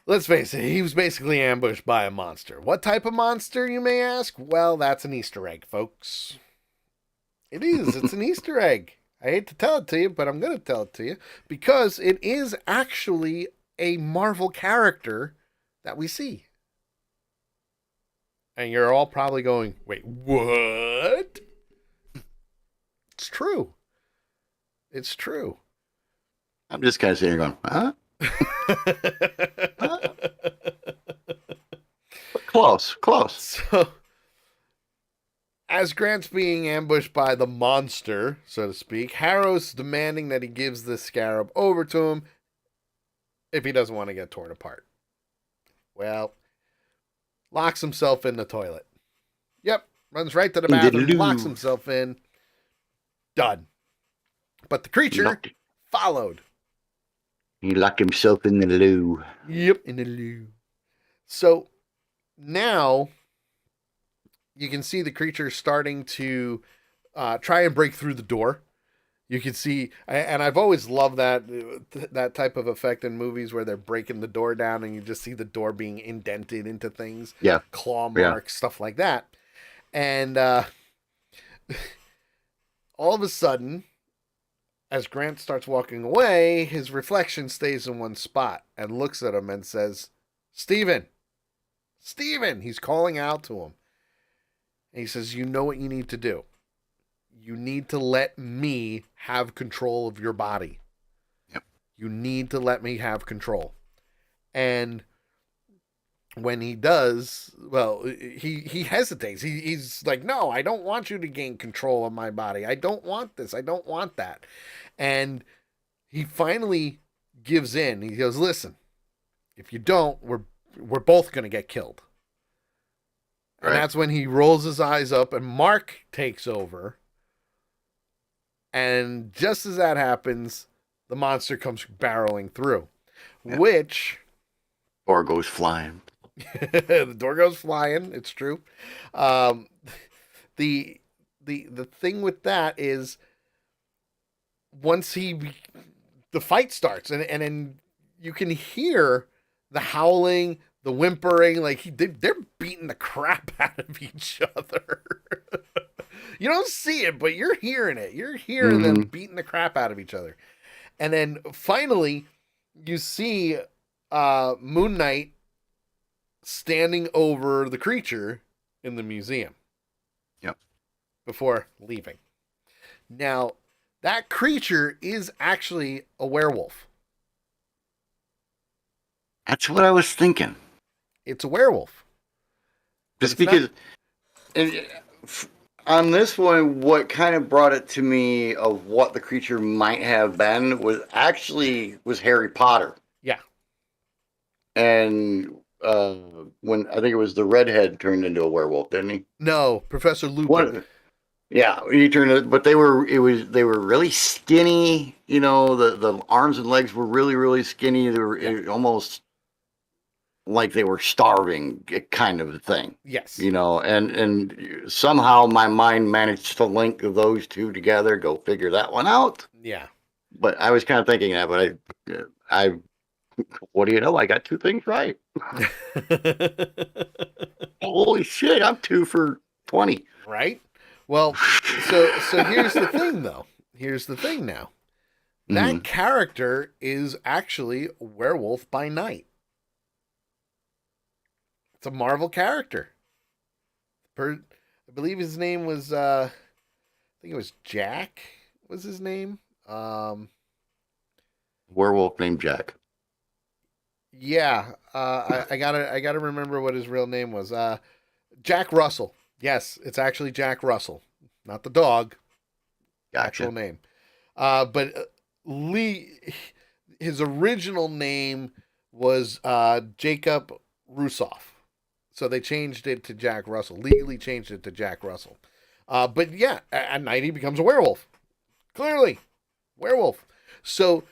Speaker 2: let's face it, he was basically ambushed by a monster. What type of monster, you may ask? Well, that's an Easter egg, folks. It is. It's an Easter egg. I hate to tell it to you, but I'm going to tell it to you, because it is actually a Marvel character that we see. And you're all probably going, wait, what? It's true. It's true.
Speaker 1: I'm just kind of sitting here going, huh? Huh? Close.
Speaker 2: So, as Grant's being ambushed by the monster, so to speak, Harrow's demanding that he gives the scarab over to him if he doesn't want to get torn apart. Well, locks himself in the toilet. Yep, runs right to the bathroom, locks himself in. Done. But the creature followed.
Speaker 1: He locked himself in the loo.
Speaker 2: Yep, in the loo. So now you can see the creature starting to try and break through the door. You can see, and I've always loved that type of effect in movies where they're breaking the door down and you just see the door being indented into things.
Speaker 1: Yeah.
Speaker 2: Claw marks, stuff like that. And all of a sudden, as Grant starts walking away, his reflection stays in one spot and looks at him and says, Steven! He's calling out to him. And he says, you know what you need to do. You need to let me have control of your body.
Speaker 1: Yep.
Speaker 2: You need to let me have control. And when he does, well, he hesitates. He's like, no, I don't want you to gain control of my body. I don't want this. I don't want that. And he finally gives in. He goes, listen, if you don't, we're both going to get killed. And
Speaker 1: Right.
Speaker 2: that's when he rolls his eyes up and Mark takes over. And just as that happens, the monster comes barreling through,
Speaker 1: Yeah.
Speaker 2: which
Speaker 1: Or goes flying.
Speaker 2: the door goes flying. It's true. Um, the thing with that is once the fight starts and then you can hear the howling, the whimpering, like they're beating the crap out of each other. You don't see it, but you're hearing it. You're hearing them beating the crap out of each other. And then finally you see Moon Knight standing over the creature in the museum.
Speaker 1: Yep.
Speaker 2: Before leaving. Now, that creature is actually a werewolf.
Speaker 1: That's what I was thinking.
Speaker 2: It's a werewolf.
Speaker 1: Just because on this one, what kind of brought it to me of what the creature might have been was Harry Potter.
Speaker 2: Yeah.
Speaker 1: And when I think it was the redhead turned into a werewolf, didn't he?
Speaker 2: No, Professor Lupin.
Speaker 1: What? Yeah, he turned it, but they were really skinny. You know, the arms and legs were really, really skinny. They were almost like they were starving, kind of a thing.
Speaker 2: Yes.
Speaker 1: You know, and somehow my mind managed to link those two together. Go figure that one out.
Speaker 2: Yeah.
Speaker 1: But I was kind of thinking that, but I what do you know? I got two things right. Holy shit! I'm 2 for 20.
Speaker 2: Right? Well, so here's the thing, though. Here's the thing now. That character is actually a werewolf by night. It's a Marvel character. I believe his name was, I think it was Jack, was his name.
Speaker 1: Werewolf named Jack.
Speaker 2: Yeah, I gotta remember what his real name was. Jack Russell. Yes, it's actually Jack Russell, not the dog.
Speaker 1: Gotcha.
Speaker 2: Actual name. But Lee, his original name was Jacob Russoff. So they changed it to Jack Russell. Legally changed it to Jack Russell. But yeah, at night he becomes a werewolf. Clearly, werewolf. So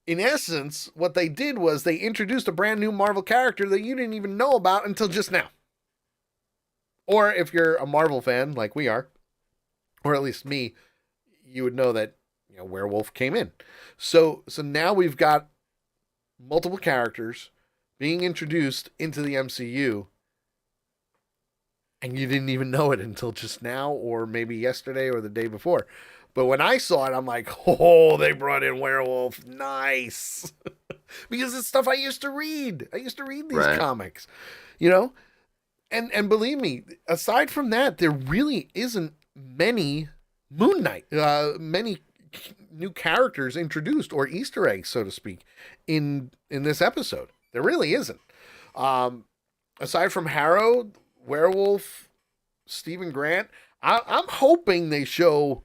Speaker 2: in essence, what they did was they introduced a brand new Marvel character that you didn't even know about until just now. Or if you're a Marvel fan like we are, or at least me, you would know that werewolf came in. So now we've got multiple characters being introduced into the MCU, and you didn't even know it until just now, or maybe yesterday or the day before. But when I saw it, I'm like, oh, they brought in werewolf. Nice. Because it's stuff I used to read. I used to read these comics, And believe me, aside from that, there really isn't many Moon Knight, many new characters introduced or Easter eggs, so to speak, in this episode. There really isn't. Aside from Harrow, Werewolf, Stephen Grant, I'm hoping they show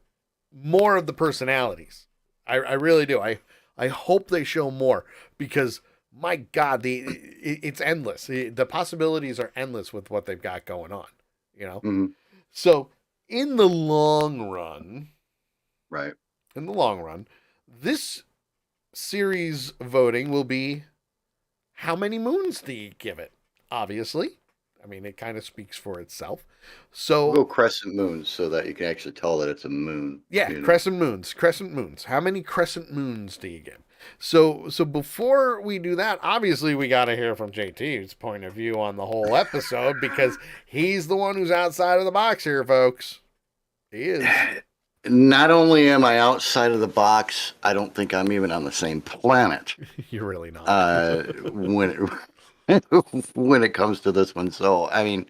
Speaker 2: more of the personalities. I really do. I hope they show more because my God, it's endless. The possibilities are endless with what they've got going on. So in the long run, this series voting will be how many moons do you give it? Obviously. I mean, it kind of speaks for itself. So
Speaker 1: we'll go crescent moons so that you can actually tell that it's a moon.
Speaker 2: Yeah, crescent moons. How many crescent moons do you give? So before we do that, obviously we got to hear from JT's point of view on the whole episode because he's the one who's outside of the box here, folks. He is.
Speaker 1: Not only am I outside of the box, I don't think I'm even on the same planet.
Speaker 2: You're really not.
Speaker 1: When it comes to this one. So, I mean,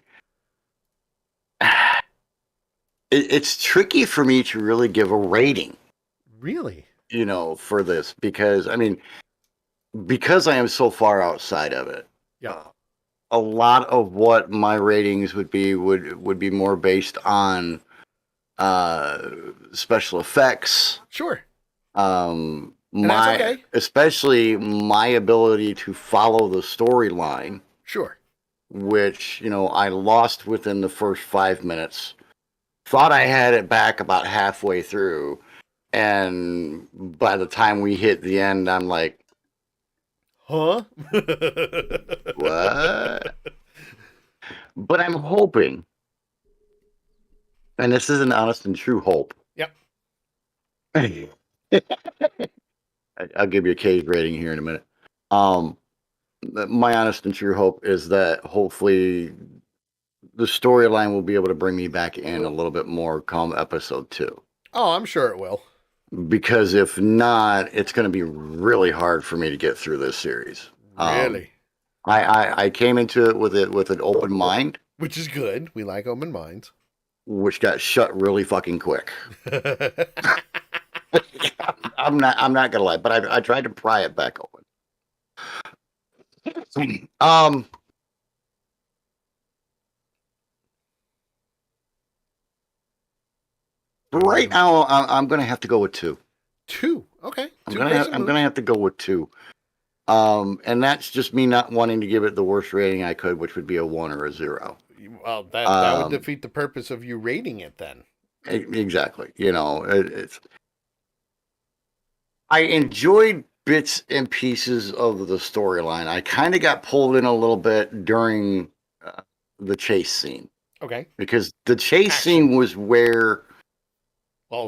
Speaker 1: it's tricky for me to really give a rating.
Speaker 2: Really?
Speaker 1: for this because I mean, because I am so far outside of it.
Speaker 2: Yeah.
Speaker 1: A lot of what my ratings would be more based on special effects.
Speaker 2: Sure.
Speaker 1: And
Speaker 2: that's okay.
Speaker 1: Especially my ability to follow the storyline.
Speaker 2: Sure.
Speaker 1: Which, I lost within the first 5 minutes. Thought I had it back about halfway through. And by the time we hit the end, I'm like,
Speaker 2: huh?
Speaker 1: What? But I'm hoping, and this is an honest and true hope.
Speaker 2: Yep.
Speaker 1: I'll give you a cage rating here in a minute. My honest and true hope is that hopefully the storyline will be able to bring me back in a little bit more come episode 2.
Speaker 2: Oh, I'm sure it will.
Speaker 1: Because if not, it's going to be really hard for me to get through this series.
Speaker 2: Really?
Speaker 1: I came into it with an open mind.
Speaker 2: Which is good. We like open minds.
Speaker 1: Which got shut really fucking quick. I'm not gonna lie, but I tried to pry it back open. Right now I'm gonna have to go with 2.
Speaker 2: 2, okay.
Speaker 1: I'm gonna have to go with 2. And that's just me not wanting to give it the worst rating I could, which would be a 1 or a 0.
Speaker 2: Well, that would defeat the purpose of you rating it then.
Speaker 1: Exactly. I enjoyed bits and pieces of the storyline. I kind of got pulled in a little bit during the chase scene.
Speaker 2: Okay.
Speaker 1: Because the chase scene was where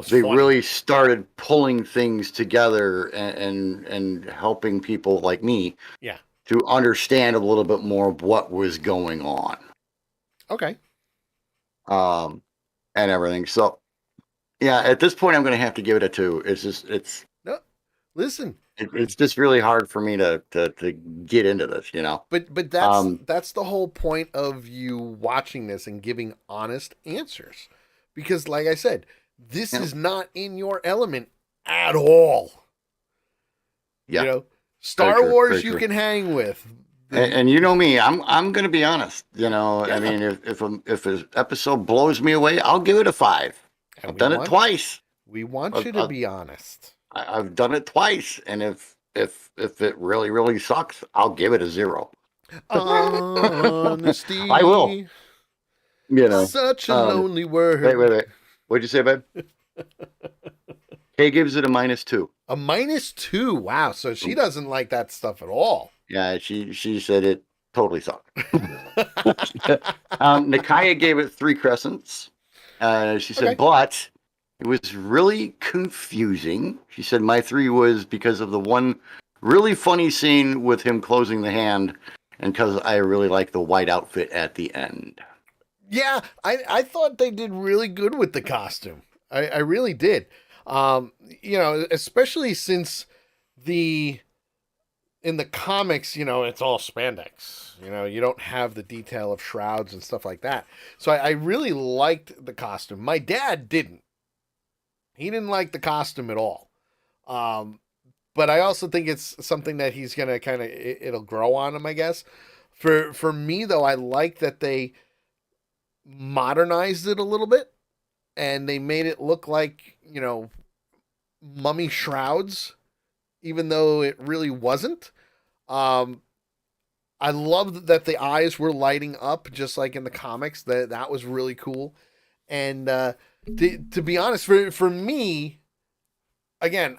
Speaker 1: they really started pulling things together and helping people like me to understand a little bit more of what was going on.
Speaker 2: Okay.
Speaker 1: And everything. So, yeah, at this point, I'm going to have to give it a 2.
Speaker 2: No, listen.
Speaker 1: It's just really hard for me to get into this,
Speaker 2: But that's the whole point of you watching this and giving honest answers, because, like I said, this is not in your element at all.
Speaker 1: Yeah.
Speaker 2: Star Wars you can hang with.
Speaker 1: And you know me, I'm going to be honest. I mean, if an episode blows me away, I'll give it a 5. I've done it twice.
Speaker 2: We want you to be honest.
Speaker 1: I've done it twice, and if it really, really sucks, I'll give it a 0.
Speaker 2: Honesty.
Speaker 1: I will.
Speaker 2: Such a lonely word.
Speaker 1: Wait. What'd you say, babe? Kay gives it a -2.
Speaker 2: A -2. Wow. So she doesn't like that stuff at all.
Speaker 1: Yeah, she said it totally sucked. Nakaya gave it 3 crescents. She said, but it was really confusing. She said my 3 was because of the one really funny scene with him closing the hand, and because I really like the white outfit at the end.
Speaker 2: Yeah, I thought they did really good with the costume. I really did. Especially since in the comics, it's all spandex. You don't have the detail of shrouds and stuff like that. So I really liked the costume. My dad didn't. He didn't like the costume at all. But I also think it's something that he's going to it'll grow on him, I guess. For me, though, I like that they modernized it a little bit and they made it look like, mummy shrouds, even though it really wasn't. I loved that the eyes were lighting up just like in the comics. That was really cool. And to be honest, for me, again,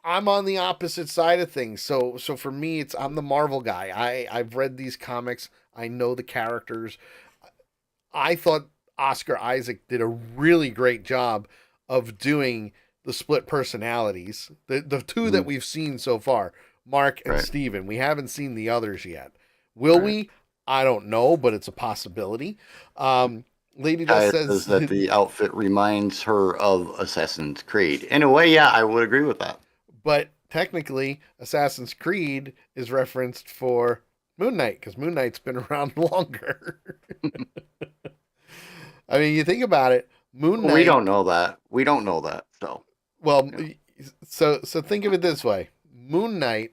Speaker 2: I'm on the opposite side of things. So for me, I'm the Marvel guy. I've read these comics. I know the characters. I thought Oscar Isaac did a really great job of doing the split personalities. The 2 that we've seen so far, Mark and Steven. We haven't seen the others yet. Will we? I don't know, but it's a possibility. Lady Dust says
Speaker 1: that the outfit reminds her of Assassin's Creed. In a way, yeah, I would agree with that.
Speaker 2: But technically, Assassin's Creed is referenced for Moon Knight, because Moon Knight's been around longer. I mean, you think about it, Moon Knight...
Speaker 1: We don't know that. So...
Speaker 2: Well, So think of it this way: Moon Knight,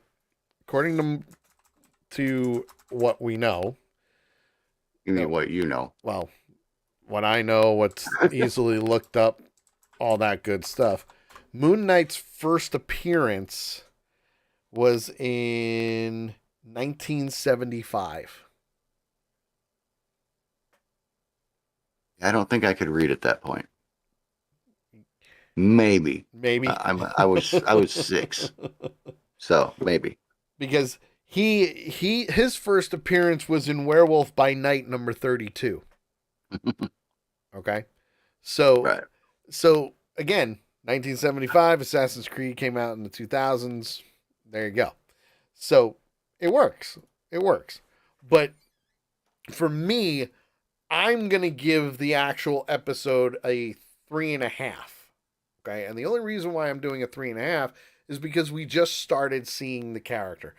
Speaker 2: according to what we know,
Speaker 1: You mean what you know?
Speaker 2: well, what I know, what's easily looked up, all that good stuff. Moon Knight's first appearance was in 1975.
Speaker 1: I don't think I could read at that point. Maybe.
Speaker 2: Maybe.
Speaker 1: I was 6. So maybe.
Speaker 2: Because his first appearance was in Werewolf by Night number 32. Okay? So
Speaker 1: Right.
Speaker 2: so again, 1975, Assassin's Creed came out in the 2000s. There you go. So it works. It works. But for me, I'm going to give the actual episode a 3.5. Okay. And the only reason why I'm doing a 3.5 is because we just started seeing the character.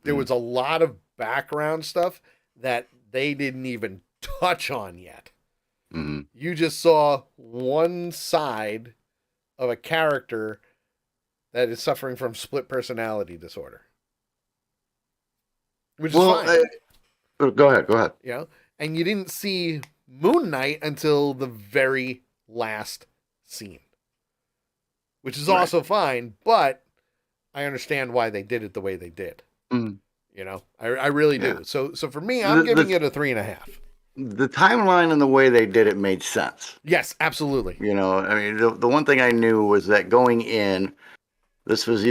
Speaker 2: There was a lot of background stuff that they didn't even touch on yet.
Speaker 1: Mm-hmm.
Speaker 2: You just saw one side of a character that is suffering from split personality disorder, which is fine.
Speaker 1: Go ahead.
Speaker 2: You know, and you didn't see Moon Knight until the very last scene, which is also fine. But I understand why they did it the way they did.
Speaker 1: Mm.
Speaker 2: You know, I really do. So for me, I'm giving it a 3.5.
Speaker 1: The timeline and the way they did it made sense.
Speaker 2: Yes, absolutely.
Speaker 1: You know, I mean, the one thing I knew was that going in, it was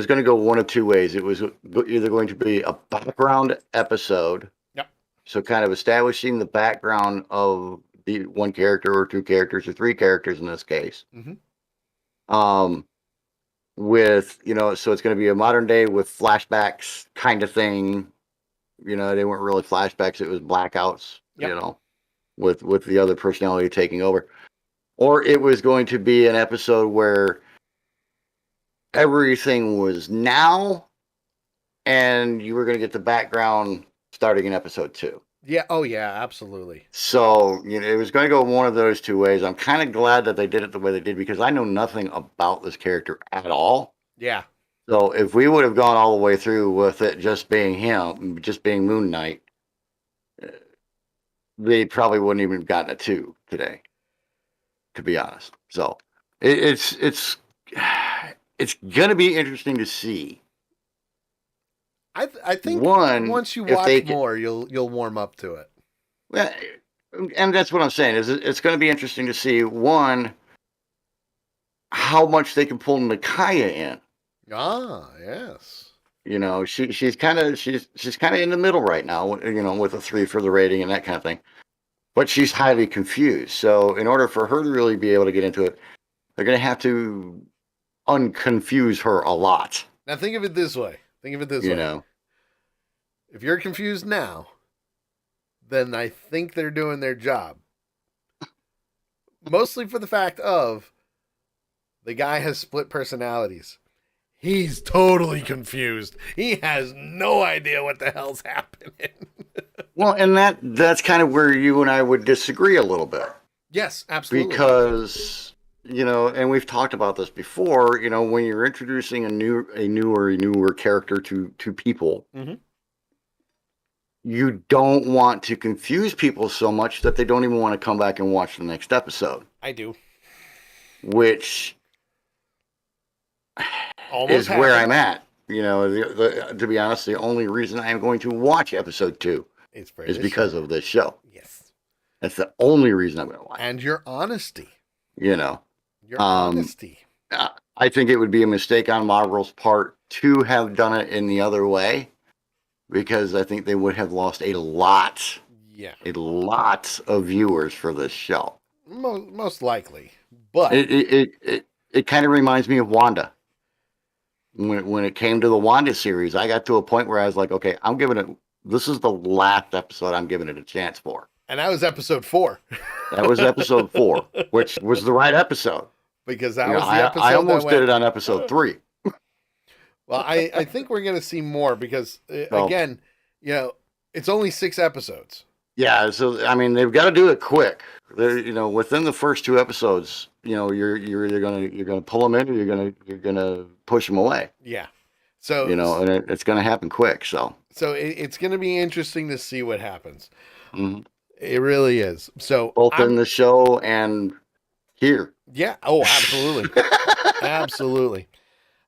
Speaker 1: going to go one of two ways. It was either going to be a background episode.
Speaker 2: Yep.
Speaker 1: So kind of establishing the background of the one character or two characters or three characters in this case.
Speaker 2: Mm-hmm.
Speaker 1: With, so it's going to be a modern day with flashbacks kind of thing. They weren't really flashbacks. It was blackouts, with the other personality taking over. Or it was going to be an episode where everything was now, and you were going to get the background starting in episode 2.
Speaker 2: Yeah. Oh, yeah. Absolutely.
Speaker 1: So it was going to go one of those two ways. I'm kind of glad that they did it the way they did because I know nothing about this character at all.
Speaker 2: Yeah.
Speaker 1: So if we would have gone all the way through with it just being him, just being Moon Knight, they probably wouldn't even have gotten a 2 today, to be honest. So it's going to be interesting to see.
Speaker 2: I think once you watch more, you'll warm up to it.
Speaker 1: Well, and that's what I'm saying. Is it's going to be interesting to see, one, how much they can pull Nakia in.
Speaker 2: Ah, yes.
Speaker 1: She's kind of in the middle right now. With a 3 for the rating and that kind of thing. But she's highly confused. So in order for her to really be able to get into it, they're going to have to unconfuse her a lot.
Speaker 2: Now think of it this way. If you're confused now, then I think they're doing their job. Mostly for the fact of the guy has split personalities. He's totally confused. He has no idea what the hell's happening.
Speaker 1: Well, and that's kind of where you and I would disagree a little bit.
Speaker 2: Yes, absolutely.
Speaker 1: Because, and we've talked about this before, when you're introducing a newer character to people,
Speaker 2: mm-hmm.
Speaker 1: you don't want to confuse people so much that they don't even want to come back and watch the next episode.
Speaker 2: I do.
Speaker 1: Which
Speaker 2: almost
Speaker 1: is where I'm at. To be honest, the only reason I'm going to watch episode 2 is because of this show.
Speaker 2: Yes.
Speaker 1: That's the only reason I'm going to watch.
Speaker 2: And your honesty.
Speaker 1: Your
Speaker 2: honesty.
Speaker 1: I think it would be a mistake on Marvel's part to have done it in the other way, because I think they would have lost a lot of viewers for this show.
Speaker 2: Most likely. But
Speaker 1: it kind of reminds me of Wanda. When it came to the Wanda series, I got to a point where I was like, okay, this is the last episode I'm giving it a chance for.
Speaker 2: And that was episode 4.
Speaker 1: That was episode 4, which was the right episode.
Speaker 2: Because that was the episode
Speaker 1: I almost did it on episode 3.
Speaker 2: Well, I think we're going to see more because, again, it's only 6 episodes.
Speaker 1: Yeah, so I mean, they've got to do it quick. They're, within the first two episodes, you're either gonna pull them in or you're gonna push them away.
Speaker 2: Yeah. So
Speaker 1: And it's gonna happen quick. So
Speaker 2: it's going to be interesting to see what happens.
Speaker 1: mhm.
Speaker 2: It really is. So
Speaker 1: Both in the show and here.
Speaker 2: yeah. Oh, absolutely. Absolutely.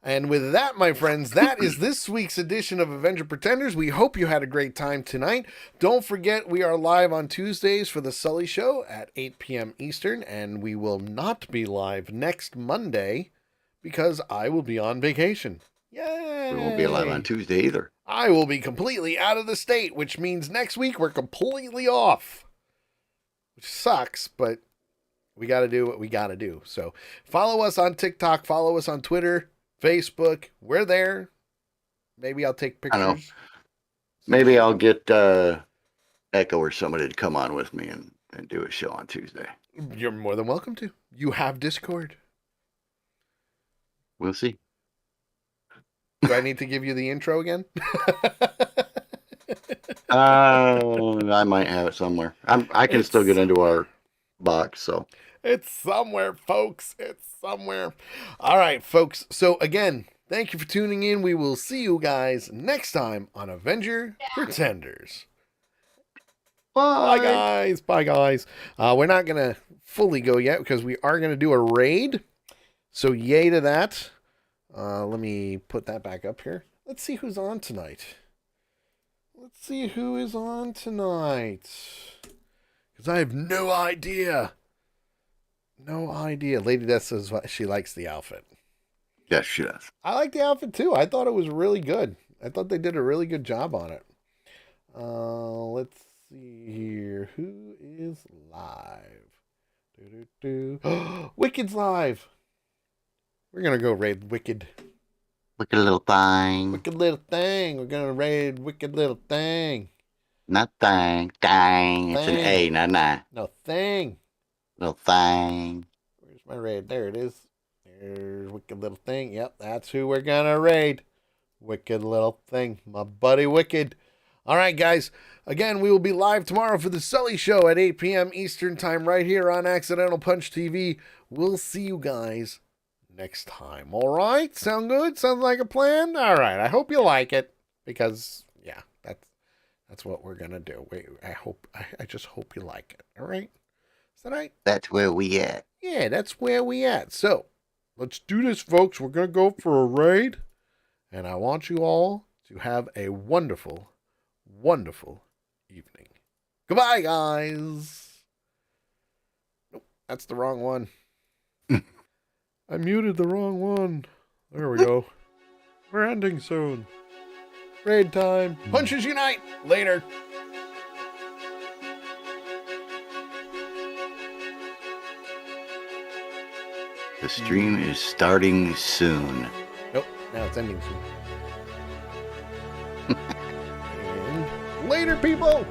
Speaker 2: And with that, my friends, that is this week's edition of Avenger Pretenders. We hope you had a great time tonight. Don't forget, we are live on Tuesdays for the Sully Show at 8 p.m. Eastern, and we will not be live next Monday because I will be on vacation. Yay!
Speaker 1: We won't be live on Tuesday either.
Speaker 2: I will be completely out of the state, which means next week we're completely off, which sucks, but we got to do what we got to do. So follow us on TikTok, follow us on Twitter, Facebook. We're there. Maybe I'll take
Speaker 1: I know.
Speaker 2: pictures.
Speaker 1: Maybe I'll get Echo or somebody to come on with me and do a show on Tuesday.
Speaker 2: You're more than welcome to. You have Discord.
Speaker 1: We'll see.
Speaker 2: Do I need to give you the intro again?
Speaker 1: I might have it somewhere. I can still get into our box, so.
Speaker 2: It's somewhere, folks. It's somewhere. All right, folks. So again, thank you for tuning in. We will see you guys next time on Avenger Pretenders.
Speaker 1: Bye.
Speaker 2: Bye, guys. Bye, guys. We're not going to fully go yet because we are going to do a raid. So yay to that. Let me put that back up here. Let's see who's on tonight. Let's see who is on tonight. Because I have no idea. No idea. Lady Death says she likes the outfit.
Speaker 1: Yes, she does.
Speaker 2: I like the outfit too. I thought it was really good. I thought they did a really good job on it. Let's see here. Who is live? Wicked's live. We're going to go raid Wicked.
Speaker 1: Wicked little thing.
Speaker 2: Wicked little thing. We're going to raid Wicked little thing.
Speaker 1: Not thing. Thing. It's an A, not an I.
Speaker 2: No, thing.
Speaker 1: Little thing.
Speaker 2: Where's my raid? There it is. There's Wicked little thing. Yep, that's who we're going to raid. Wicked little thing. My buddy Wicked. All right, guys. Again, we will be live tomorrow for the Sully Show at 8 p.m. Eastern Time right here on Accidental Punch TV. We'll see you guys next time. All right? Sound good? Sounds like a plan? All right. I hope you like it because, yeah, that's what we're going to do. I just hope you like it. All right? Is that right?
Speaker 1: That's where we at.
Speaker 2: Yeah, that's where we at. So, let's do this, folks. We're going to go for a raid. And I want you all to have a wonderful, wonderful evening. Goodbye, guys. Nope, that's the wrong one. I muted the wrong one. There we go. We're ending soon. Raid time. Punches unite. Later.
Speaker 1: The stream is starting soon.
Speaker 2: Nope, now it's ending soon. And later, people.